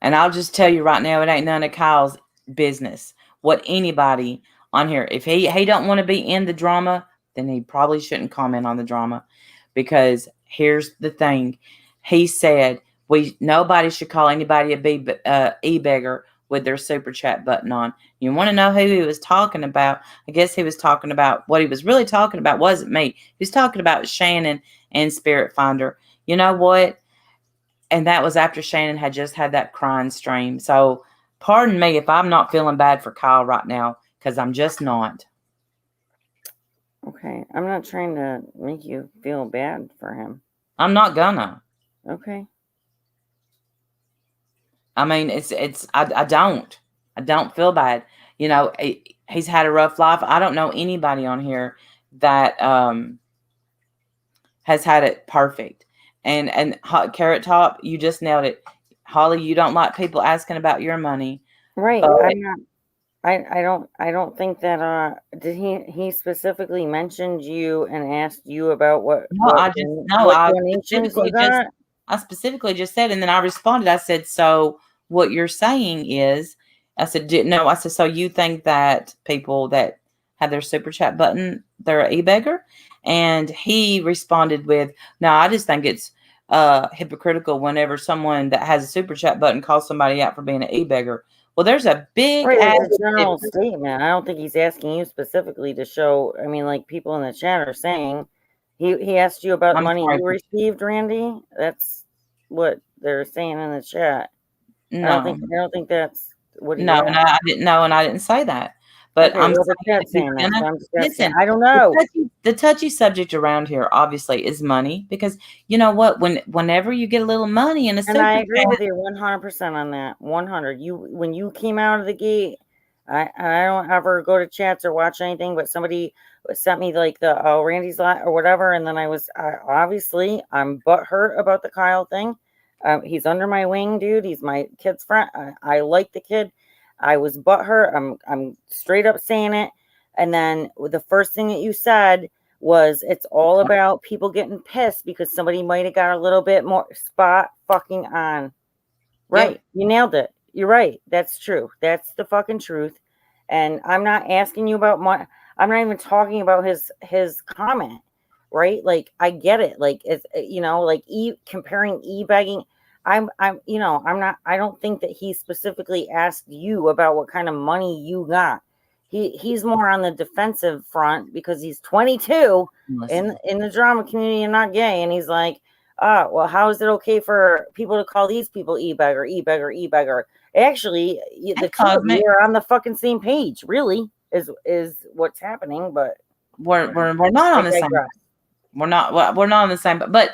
And I'll just tell you right now, it ain't none of Kyle's business. What anybody on here, if he don't want to be in the drama, then he probably shouldn't comment on the drama. Because here's the thing. He said nobody should call anybody a e-beggar with their super chat button on. You want to know who he was talking about? I guess he was talking about, what he was really talking about wasn't me. He was talking about Shannon and Spirit Finder. You know what? And that was after Shannon had just had that crying stream. So pardon me if I'm not feeling bad for Kyle right now, because I'm just not. Okay. I'm not trying to make you feel bad for him. I'm not gonna. Okay. I mean, I don't feel bad. You know, he's had a rough life. I don't know anybody on here that has had it perfect. And Hot Carrot Top, you just nailed it. Holly, you don't like people asking about your money. Right. I'm not. I don't think that did he specifically mentioned you and asked you about what I specifically just said, and then I responded, I said, so what you're saying is, I said, so you think that people that have their super chat button, they're an e-beggar? And he responded with, no, I just think it's hypocritical whenever someone that has a super chat button calls somebody out for being an e-beggar. Well, there's a big general statement. I don't think he's asking you specifically to show. I mean, like people in the chat are saying, he asked you about money you received, Randy. That's what they're saying in the chat. No. I don't think that's what he asked. I didn't know, and I didn't say that. But I'm saying that. Listen, I don't know. The touchy subject around here, obviously, is money, because you know what? Whenever you get a little money in a super chat, I agree with you 100% on that. 100. When you came out of the gate, I don't ever go to chats or watch anything, but somebody sent me like the Randy's lot or whatever, and then obviously I'm butthurt about the Kyle thing. He's under my wing, dude. He's my kid's friend. I like the kid. I was butthurt. I'm straight up saying it. And then the first thing that you said was it's all about people getting pissed because somebody might have got a little bit more spot fucking on. Right. Yep. You nailed it. You're right. That's true. That's the fucking truth. And I'm not asking you about money. I'm not even talking about his comment. Right. Like, I get it. Like, it's, like comparing e-begging. I don't think that he specifically asked you about what kind of money you got. He's more on the defensive front because he's 22 in the drama community and not gay. And he's like, well, how is it okay for people to call these people e-beggar? Actually, the two of you are on the fucking same page, really, is what's happening. But we're not on the same. We're not on the same. But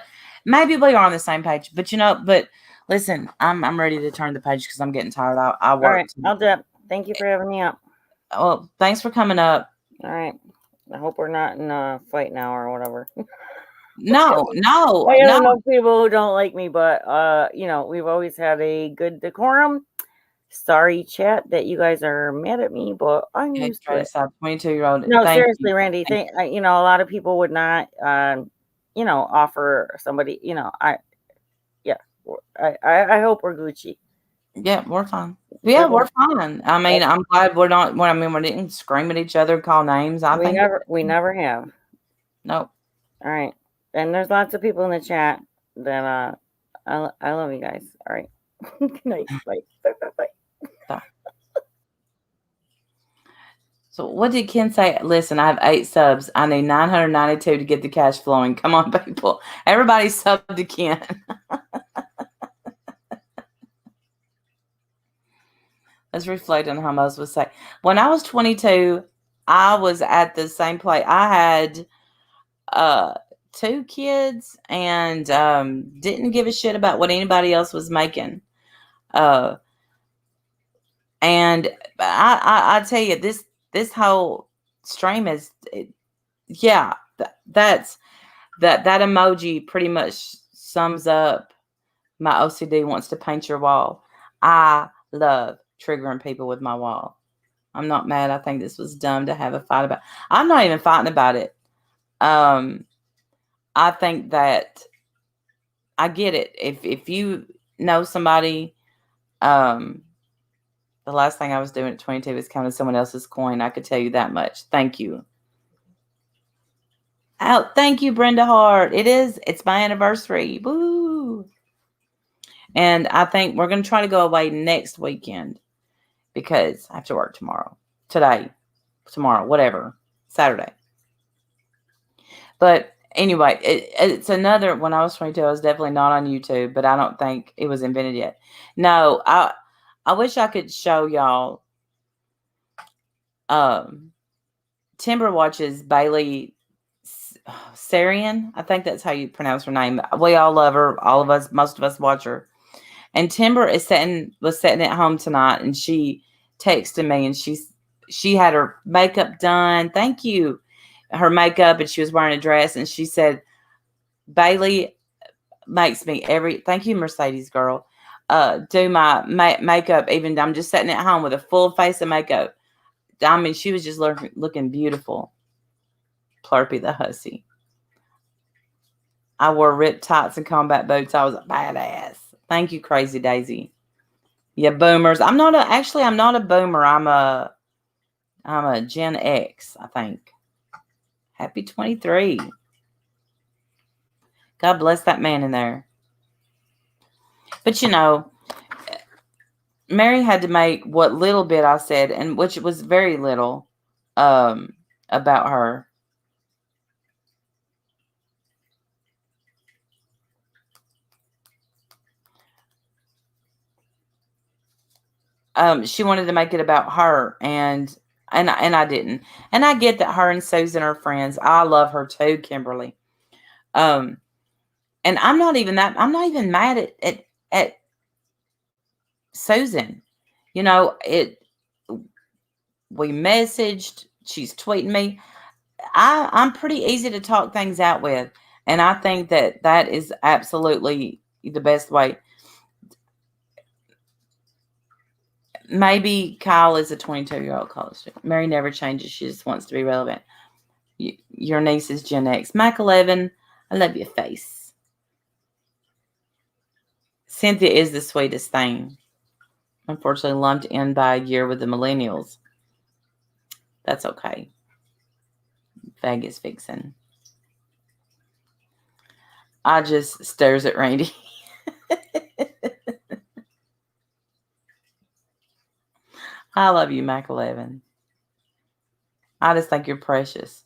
Maybe we are on the same page, but but listen, I'm ready to turn the page because I'm getting tired. I All work. right, I'll dip. Thank you for having me up. Well, thanks for coming up. All right. I hope we're not in a fight now or whatever. No, I no. know people who don't like me, but we've always had a good decorum. Sorry, chat, that you guys are mad at me, but I'm used to it. 22-year-old. No, Thank seriously, you. Randy. A lot of people would not, offer somebody. I hope we're Gucci. Yeah, we're fine. Yeah, we're fine. I mean, I'm glad we're not. We didn't scream at each other, call names. We never have. Nope. All right, and there's lots of people in the chat that I love you guys. All right, good night. Bye. Bye. So what did Ken say? Listen, I have 8 subs. I need 992 to get the cash flowing. Come on, people. Everybody sub to Ken. Let's reflect on how most would say. When I was 22, I was at the same place. I had 2 kids and didn't give a shit about what anybody else was making. And I tell you, this whole stream is, that emoji pretty much sums up my OCD wants to paint your wall. I love triggering people with my wall. I'm not mad. I think this was dumb to have a fight about. I'm not even fighting about it. I think that I get it. If you know somebody, the last thing I was doing at 22 was counting someone else's coin. I could tell you that much. Thank you. Oh, thank you, Brenda Hart. It's my anniversary. Woo! And I think we're going to try to go away next weekend because I have to work tomorrow, whatever, Saturday. But anyway, it's another, when I was 22, I was definitely not on YouTube, but I don't think it was invented yet. No, I wish I could show y'all. Timber watches Bailey Sarian. I think that's how you pronounce her name. We all love her. All of us, most of us watch her. And Timber was sitting at home tonight, and she texted me, and she had her makeup done. Thank you. Her makeup, and she was wearing a dress, and she said, Bailey makes me thank you, Mercedes girl, do my makeup. Even I'm just sitting at home with a full face of makeup. I mean, she was just looking beautiful. Plurpy the hussy. I wore ripped tights and combat boots. I was a badass. Thank you, Crazy Daisy. Yeah, boomers. I'm not a boomer. I'm a Gen X, I think. Happy 23. God bless that man in there. But Mary had to make what little bit I said, and which was very little, about her. She wanted to make it about her, and I didn't. And I get that her and Susan are friends. I love her too, Kimberly. And I'm not even mad at Susan. We messaged, she's tweeting me. I'm pretty easy to talk things out with. And I think that is absolutely the best way. Maybe Kyle is a 22-year-old college student. Mary never changes. She just wants to be relevant. Your niece is Gen X. Mac 11, I love your face. Cynthia is the sweetest thing. Unfortunately, lumped in by a year with the millennials. That's okay. Vegas fixing. I just stares at Randy. I love you, Mac 11. I just think you're precious.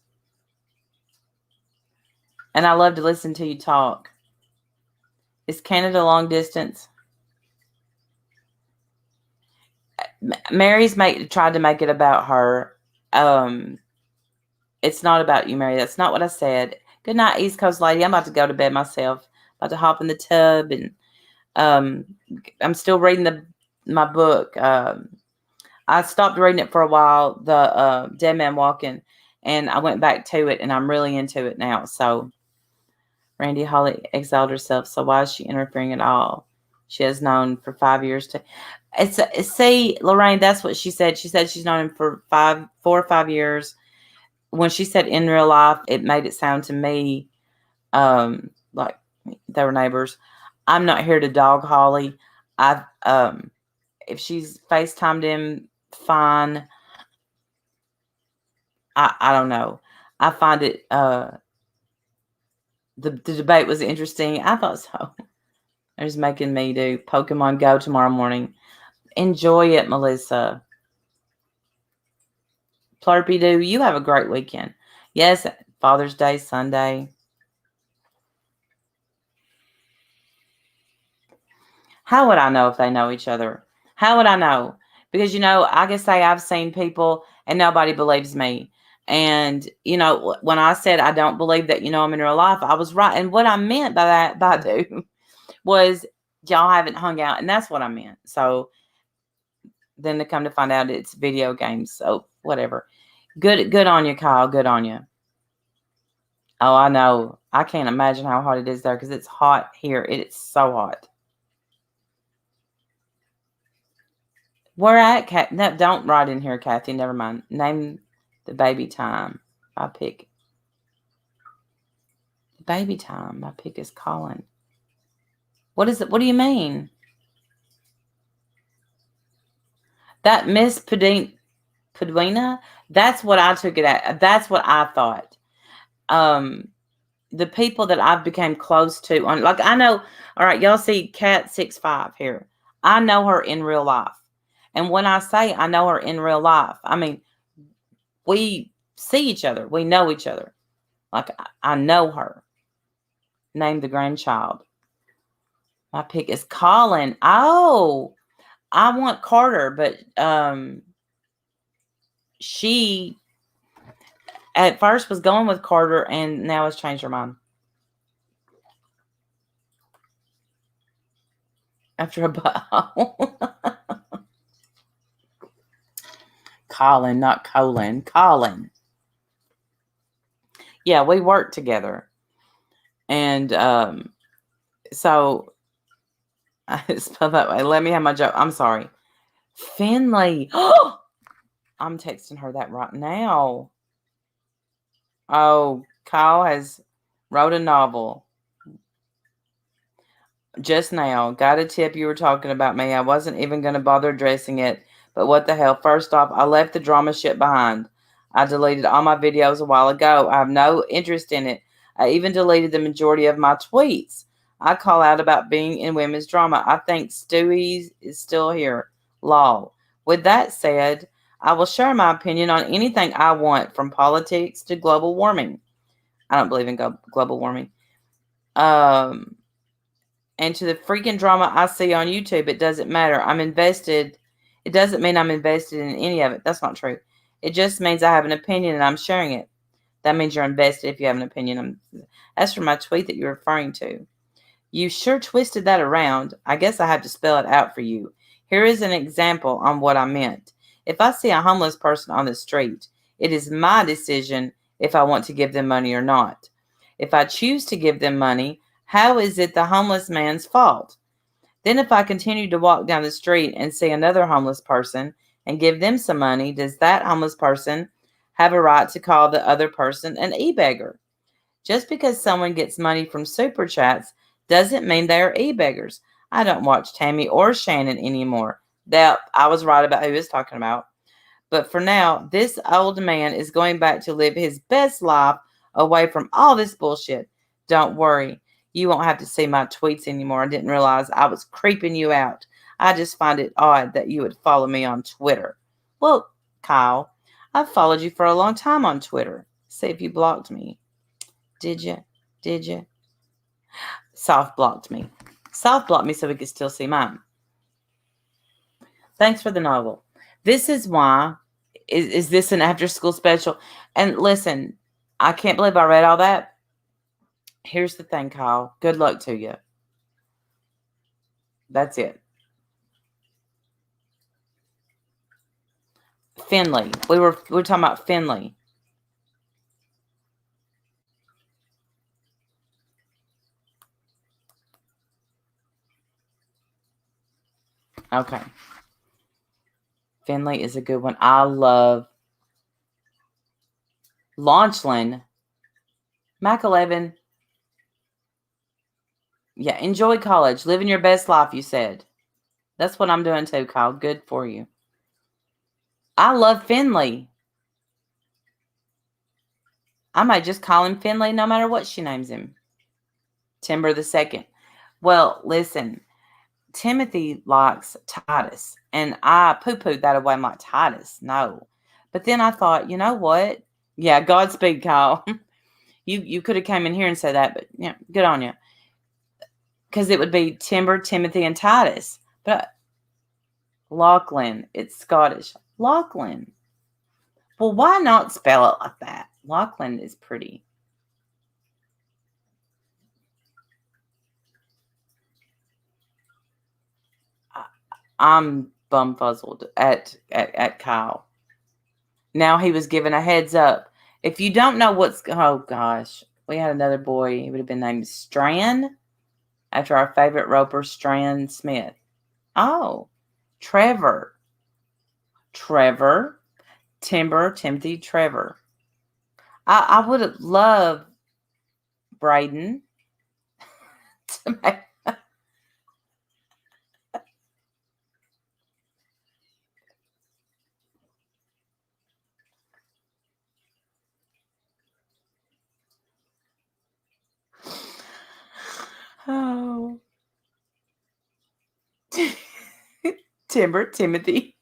And I love to listen to you talk. Is Canada long distance? Mary's tried to make it about her. It's not about you, Mary. That's not what I said. Good night, East Coast lady. I'm about to go to bed myself. about to hop in the tub, and I'm still reading my book. I stopped reading it for a while, the Dead Man Walking, and I went back to it, and I'm really into it now. So Randy Holly exiled herself. So why is she interfering at all? She has known for 5 years to. See, Lorraine, that's what she said. She said she's known him for 4 or 5 years. When she said in real life, it made it sound to me like they were neighbors. I'm not here to dog Holly. If she's FaceTimed him, fine. I don't know. I find it the debate was interesting. I thought so. They're just making me do Pokemon Go tomorrow morning. Enjoy it, Melissa. Plurpy Doo, you have a great weekend. Yes, Father's Day, Sunday. How would I know if they know each other? How would I know? Because, I can say I've seen people and nobody believes me. And, when I said I don't believe that I'm in real life, I was right. And what I meant by that, Badu, was y'all haven't hung out. And that's what I meant. So then to come to find out it's video games. So whatever. Good on you, Kyle. Good on you. Oh, I know. I can't imagine how hot it is there because it's hot here. It's so hot. Where at, Kat? No, don't write in here, Kathy. Never mind. Name the baby time. My pick. The baby time. My pick is Colin. What is it? What do you mean? That Miss Padwina? That's what I took it at. That's what I thought. The people that I've become close to, I know, all right, y'all see Cat 6'5" here. I know her in real life. And when I say I know her in real life, I mean, we see each other. We know each other. Like, I know her. Name the grandchild. My pick is Colin. Oh, I want Carter, but she at first was going with Carter and now has changed her mind. After a butthole. Colin, not Colin. Colin. Yeah, we work together. And so I spelled that way. Let me have my joke. I'm sorry. Finley. I'm texting her that right now. Oh, Kyle has wrote a novel. Just now. Got a tip you were talking about me. I wasn't even going to bother addressing it. But what the hell? First off, I left the drama shit behind. I deleted all my videos a while ago. I have no interest in it. I even deleted the majority of my tweets. I call out about being in women's drama. I think Stewie is still here. Lol. With that said, I will share my opinion on anything I want, from politics to global warming. I don't believe in global warming. And to the freaking drama I see on YouTube. It doesn't matter. I'm invested. It doesn't mean I'm invested in any of it. That's not true. It just means I have an opinion and I'm sharing it. That means you're invested if you have an opinion. As for my tweet that you're referring to, you sure twisted that around. I guess I have to spell it out for you. Here is an example on what I meant. If I see a homeless person on the street, it is my decision if I want to give them money or not. If I choose to give them money, how is it the homeless man's fault? Then if I continue to walk down the street and see another homeless person and give them some money, does that homeless person have a right to call the other person an e-beggar? Just because someone gets money from super chats doesn't mean they are e-beggars. I don't watch Tammy or Shannon anymore. I was right about who he was talking about. But for now, this old man is going back to live his best life away from all this bullshit. Don't worry. You won't have to see my tweets anymore. I didn't realize I was creeping you out. I just find it odd that you would follow me on Twitter. Well, Kyle, I've followed you for a long time on Twitter. See if you blocked me. Did you? Did you? Soft blocked me. Soft blocked me so we could still see mine. Thanks for the novel. This is why. Is this an after-school special? And listen, I can't believe I read all that. Here's the thing, Kyle. Good luck to you. That's it. Finley. We were talking about Finley. Okay. Finley is a good one. I love Launchland. Mac 11. Yeah, enjoy college. Living your best life, you said. That's what I'm doing too, Kyle. Good for you. I love Finley. I might just call him Finley no matter what she names him. Timber the second. Well, listen. Timothy likes Titus. And I poo-pooed that away. I'm like, Titus? No. But then I thought, you know what? Yeah, Godspeed, Kyle. You could have came in here and said that, but yeah, good on you. Because it would be Timber, Timothy, and Titus. But Lachlan, it's Scottish. Lachlan. Well, why not spell it like that? Lachlan is pretty. I'm bumfuzzled at Kyle. Now he was given a heads up. If you don't know oh gosh, we had another boy. He would have been named Strand after our favorite roper, Strand Smith. Oh, Trevor. Timber, Timothy, Trevor. I would have loved Braden. Oh. Timber, Timothy.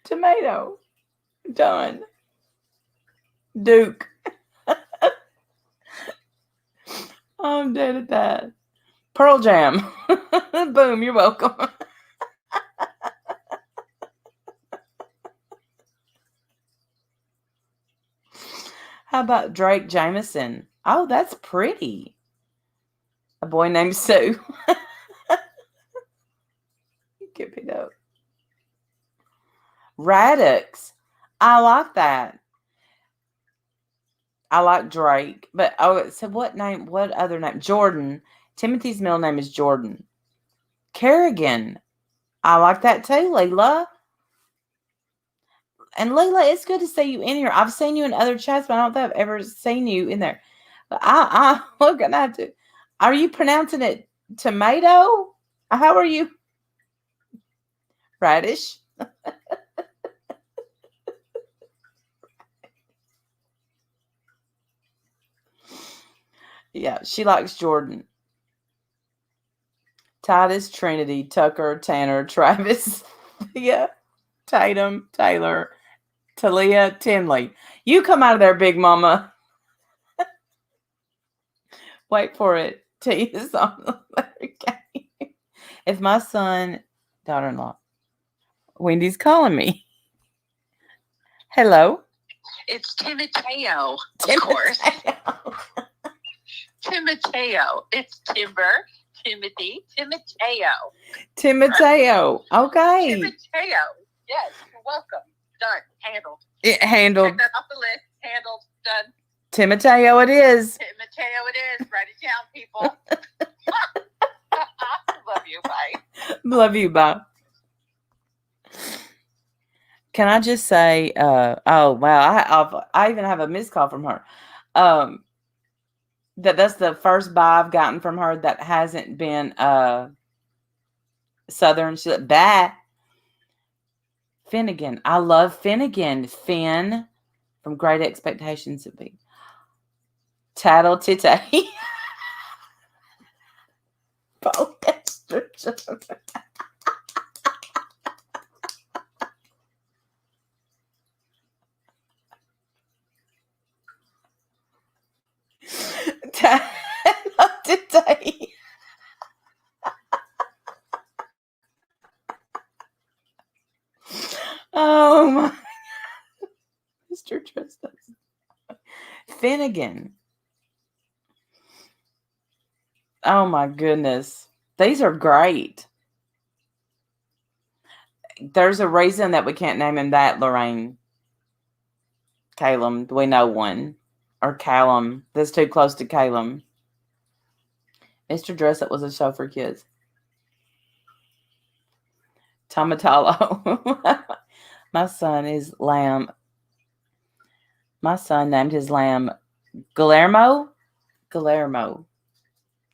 Tomato. Done. Duke. I'm dead at that. Pearl Jam. Boom, you're welcome. How about Drake Jameson? Oh, that's pretty. A boy named Sue. Get it up. Radix. I like that. I like Drake. But so what other name? Jordan. Timothy's middle name is Jordan. Kerrigan. I like that too, Leela. And Leela, it's good to see you in here. I've seen you in other chats, but I don't think I've ever seen you in there. But we're gonna have to. Are you pronouncing it tomato? How are you? Radish. Yeah, she likes Jordan. Titus, Trinity, Tucker, Tanner, Travis, Thea, Tatum, Taylor, Talia, Tinley. You come out of there, Big Mama. Wait for it. T is on the letter K. If my son, daughter-in-law, Wendy's calling me. Hello. It's Timoteo, of course. Timoteo. It's Timber, Timothy, Timoteo. Timoteo. Okay. Timoteo. Yes, you're welcome. Done. Handled. It handled. Check that off the list. Handled. Done. Timoteo it is. Timoteo it is. Write it down, people. Love you. Bye. Love you. Bye. Can I just say, oh, wow, I even have a missed call from her. That's the first bye I've gotten from her that hasn't been Southern. She's like, bye. Finnegan. I love Finnegan. Finn from Great Expectations of Me. Tattle Tite. Tattle Tite. Oh my. Mr. Tristan. Finnegan. Oh my goodness. These are great. There's a reason that we can't name him that, Lorraine. Calum. We know one. Or Callum. That's too close to Calum. Mr. Dressup was a show for kids. Tomatalo. My son is lamb. My son named his lamb Guillermo.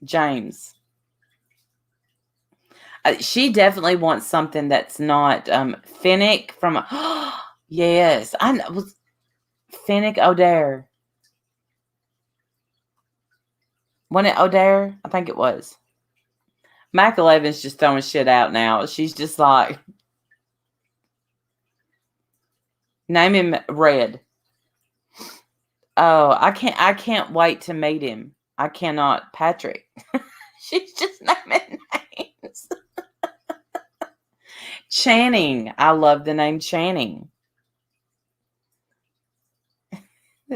James. She definitely wants something that's not Finnick from yes, I know. Was Finnick O'Dare. Wasn't it O'Dare? I think it was. Mac 11's just throwing shit out now. She's just like, name him Red. Oh, I can't wait to meet him. I cannot. Patrick. She's just naming names. Channing. I love the name Channing.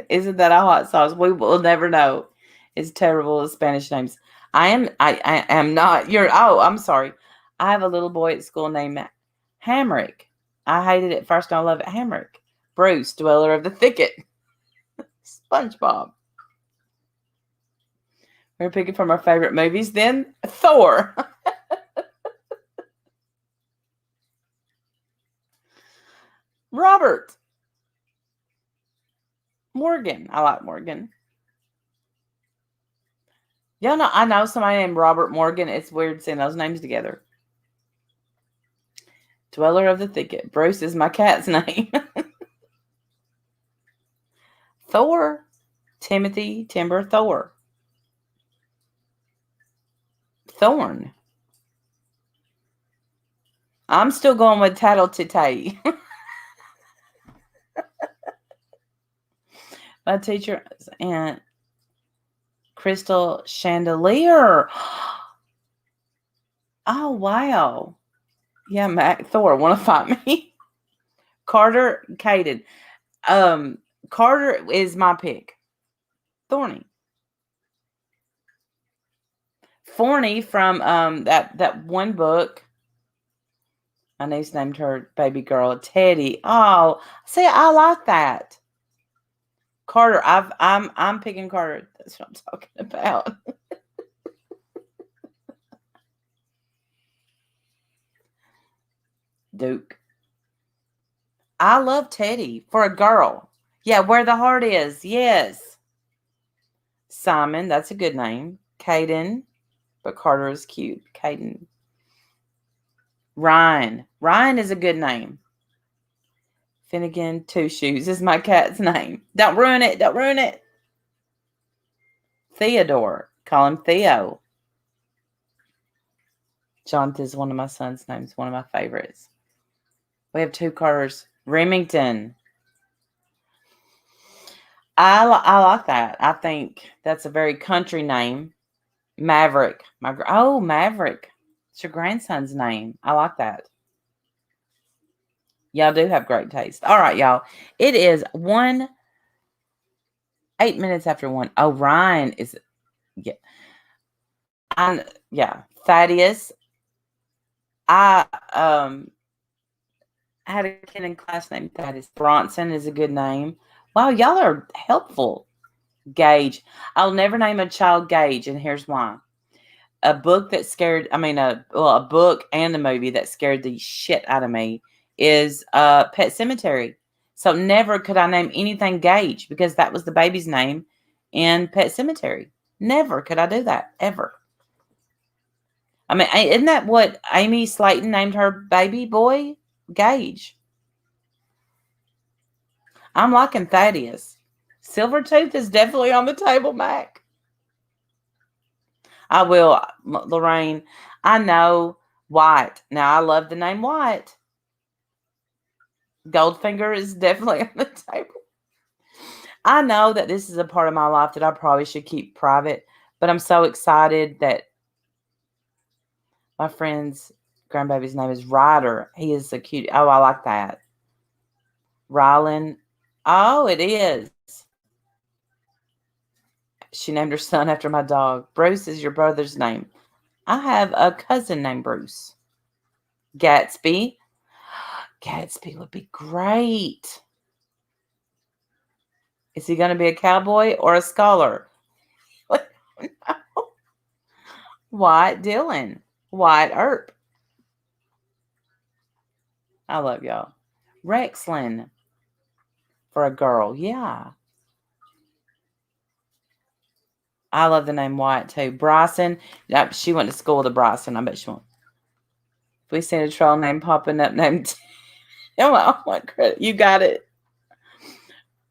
Isn't that a hot sauce? We will never know. It's terrible with Spanish names. I am not. I'm sorry. I have a little boy at school named Hamrick. I hated it first and I love it. Hamrick. Bruce, Dweller of the Thicket. SpongeBob. We're picking from our favorite movies. Then Thor. Robert. Morgan. I like Morgan. Y'all know, I know somebody named Robert Morgan. It's weird seeing those names together. Dweller of the Thicket. Bruce is my cat's name. Thor. Timothy Timber Thor. Thorn. I'm still going with Tattle Tite. My teacher and Crystal Chandelier. Oh, wow. Yeah, Mac Thor, want to fight me? Carter Caden. Carter is my pick. Thorny. Forney from that one book. My niece named her baby girl Teddy. Oh, see, I like that. Carter, I'm picking Carter. That's what I'm talking about. Duke. I love Teddy for a girl. Yeah, where the heart is. Yes. Simon, that's a good name. Caden, but Carter is cute. Caden. Ryan. Ryan is a good name. Finnegan Two Shoes is my cat's name. Don't ruin it. Don't ruin it. Theodore. Call him Theo. Jonathan is one of my son's names. One of my favorites. We have two Carters. Remington. I like that. I think that's a very country name. Maverick. Maverick. It's your grandson's name. I like that. Y'all do have great taste. All right, y'all. It is 8 minutes after 1. Oh, Ryan is, yeah. Thaddeus. I had a kid in class named Thaddeus. Bronson is a good name. Wow, y'all are helpful. Gage. I'll never name a child Gage, and here's why. A book that scared, a book and a movie that scared the shit out of me is Pet Sematary. So never could I name anything Gage because that was the baby's name in Pet Sematary. Never could I do that, ever. Isn't that what Amy Slayton named her baby boy? Gage. I'm liking Thaddeus. Silvertooth is definitely on the table, Mac. I will, Lorraine. I know White. Now, I love the name White. Goldfinger is definitely on the table. I know that this is a part of my life that I probably should keep private, but I'm so excited that my friend's grandbaby's name is Ryder. He is so cute. Oh, I like that. Rylan. Oh, it is. She named her son after my dog. Bruce is your brother's name. I have a cousin named Bruce. Gatsby. Gatsby would be great. Is he going to be a cowboy or a scholar? Wyatt Dillon. Wyatt Earp. I love y'all. Rexlin. For a girl. Yeah. I love the name Wyatt too. Bryson. Yep, she went to school with a Bryson. I bet she won't. If we see a troll name popping up named oh, I want credit. You got it.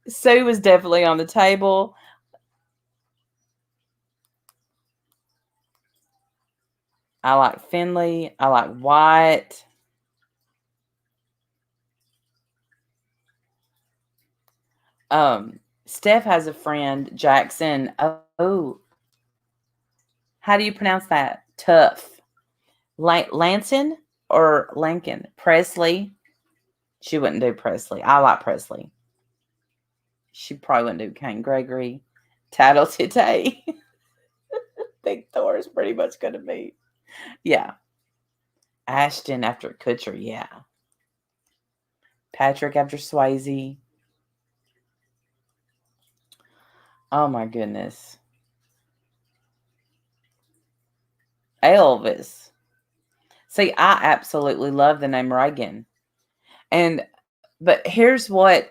Sue was definitely on the table. I like Finley. I like Wyatt. Steph has a friend, Jackson. Oh. How do you pronounce that? Tough. Lanson or Lincoln? Presley. She wouldn't do Presley. I like Presley. She probably wouldn't do Kane Gregory. Tattle Tite. Big Thor is pretty much going to be. Yeah. Ashton after Kutcher. Yeah. Patrick after Swayze. Oh my goodness. Elvis. See, I absolutely love the name Reagan. But here's what,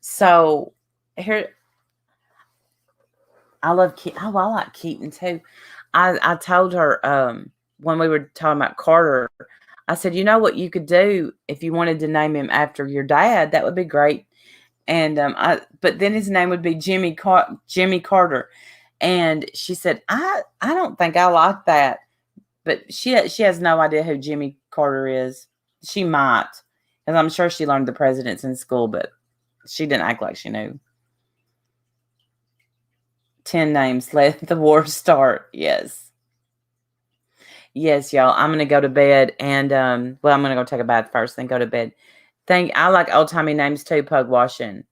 so here, I like Keaton too. I told her, when we were talking about Carter, I said, you know what you could do if you wanted to name him after your dad, that would be great. And, but then his name would be Jimmy Carter. And she said, I don't think I like that. But she has no idea who Jimmy Carter is. She might. Because I'm sure she learned the presidents in school, but she didn't act like she knew. 10 names. Let the war start. Yes. Yes, y'all. I'm going to go to bed. And, I'm going to go take a bath first, then go to bed. I like old-timey names too, Pug Washing.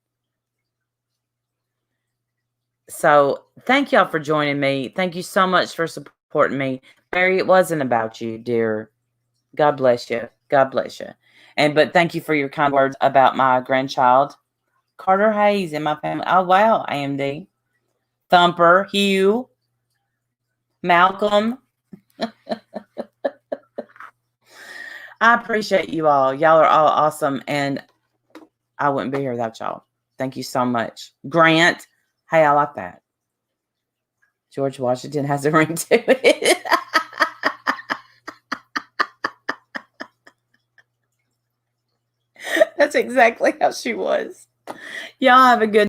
So, thank y'all for joining me. Thank you so much for supporting me. Mary, it wasn't about you, dear. God bless you. God bless you. But thank you for your kind words about my grandchild, Carter Hayes, and my family. Oh, wow, AMD. Thumper, Hugh, Malcolm. I appreciate you all. Y'all are all awesome, and I wouldn't be here without y'all. Thank you so much. Grant. Hey, I like that. George Washington has a ring to it. That's exactly how she was. Y'all have a good